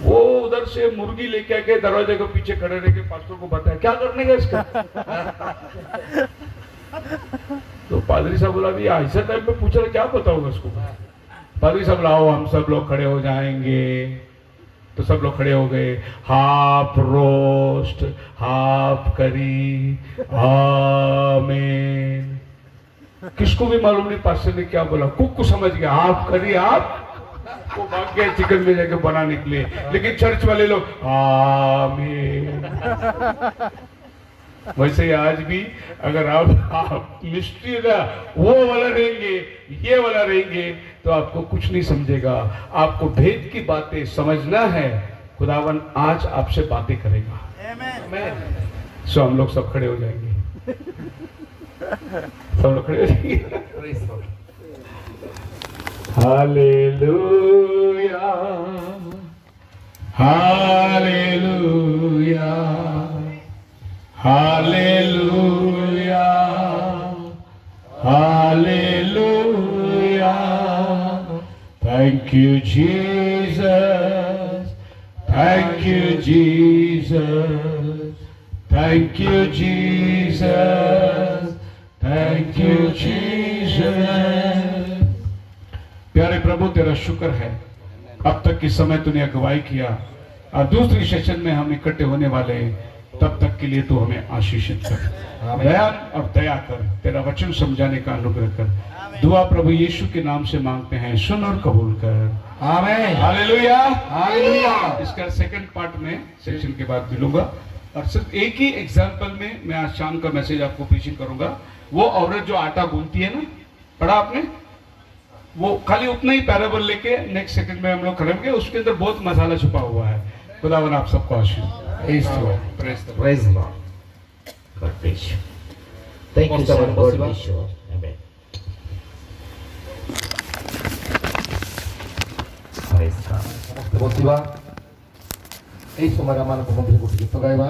वो उधर से मुर्गी लेके आके दरवाजे के पीछे खड़े रह के पास्टर को बताया क्या करने का इसका। तो पादरी साहब बोला, भी ऐसा टाइम पे पूछा क्या बताऊंगा उसको। पादरी साहब लाओ हम सब लोग खड़े हो जाएंगे। तो सब लोग खड़े हो गए, हाफ रोस्ट, हाफ करी, आमीन। किसको भी मालूम नहीं पास्टर ने क्या बोला, कुक को समझ गया, हाफ करी आप वो भाग गए चिकन में जाके बनाने के लिए, लेकिन चर्च वाले लोग आमीन। वैसे आज भी अगर आप मिस्ट्री का वो वाला रहेंगे, ये वाला रहेंगे, तो आपको कुछ नहीं समझेगा। आपको भेद की बातें समझना है खुदावन आज आपसे बातें करेगा। सो हम लोग सब खड़े हो जाएंगे, सब लोग खड़े हो जाएंगे। Hallelujah hallelujah hallelujah hallelujah. Thank you Jesus, thank you Jesus, thank you Jesus, thank you Jesus. प्यारे प्रभु तेरा शुक्र है, अब तक के समय तूने अगुवाई किया और दूसरी सेशन में हम इकट्ठे होने वाले हैं, तब तक के लिए तू हमें आशीषित कर, दया और दया कर, तेरा वचन समझाने का अनुग्रह कर। दुआ प्रभु यीशु के नाम से मांगते हैं, सुन और कबूल कर। आमीन। Hallelujah hallelujah. इसका सेकंड पार्ट में सेशन के बाद मिलूंगा और सिर्फ एक ही एग्जाम्पल में मैं आज शाम का मैसेज आपको प्रीचिंग करूंगा। वो औरत जो आटा गूंथती है ना, पढ़ा आपने, वो खाली उतना ही पैराबल लेके नेक्स्ट सेकंड में हम लोग करेंगे, उसके अंदर बहुत मसाला छुपा हुआ है। खुदावन आप सबको आशीष। Praise the Lord. Praise the Lord. Praise the Lord. God bless you. Thank you, sir. God bless you. Amen. ସମସ୍ତେ ବସିବା। ଏହି ସମୟରେ ଆମମାନଙ୍କ ମଧ୍ୟରେ ଗୋଟେ ଗୀତ ଗାଇବା।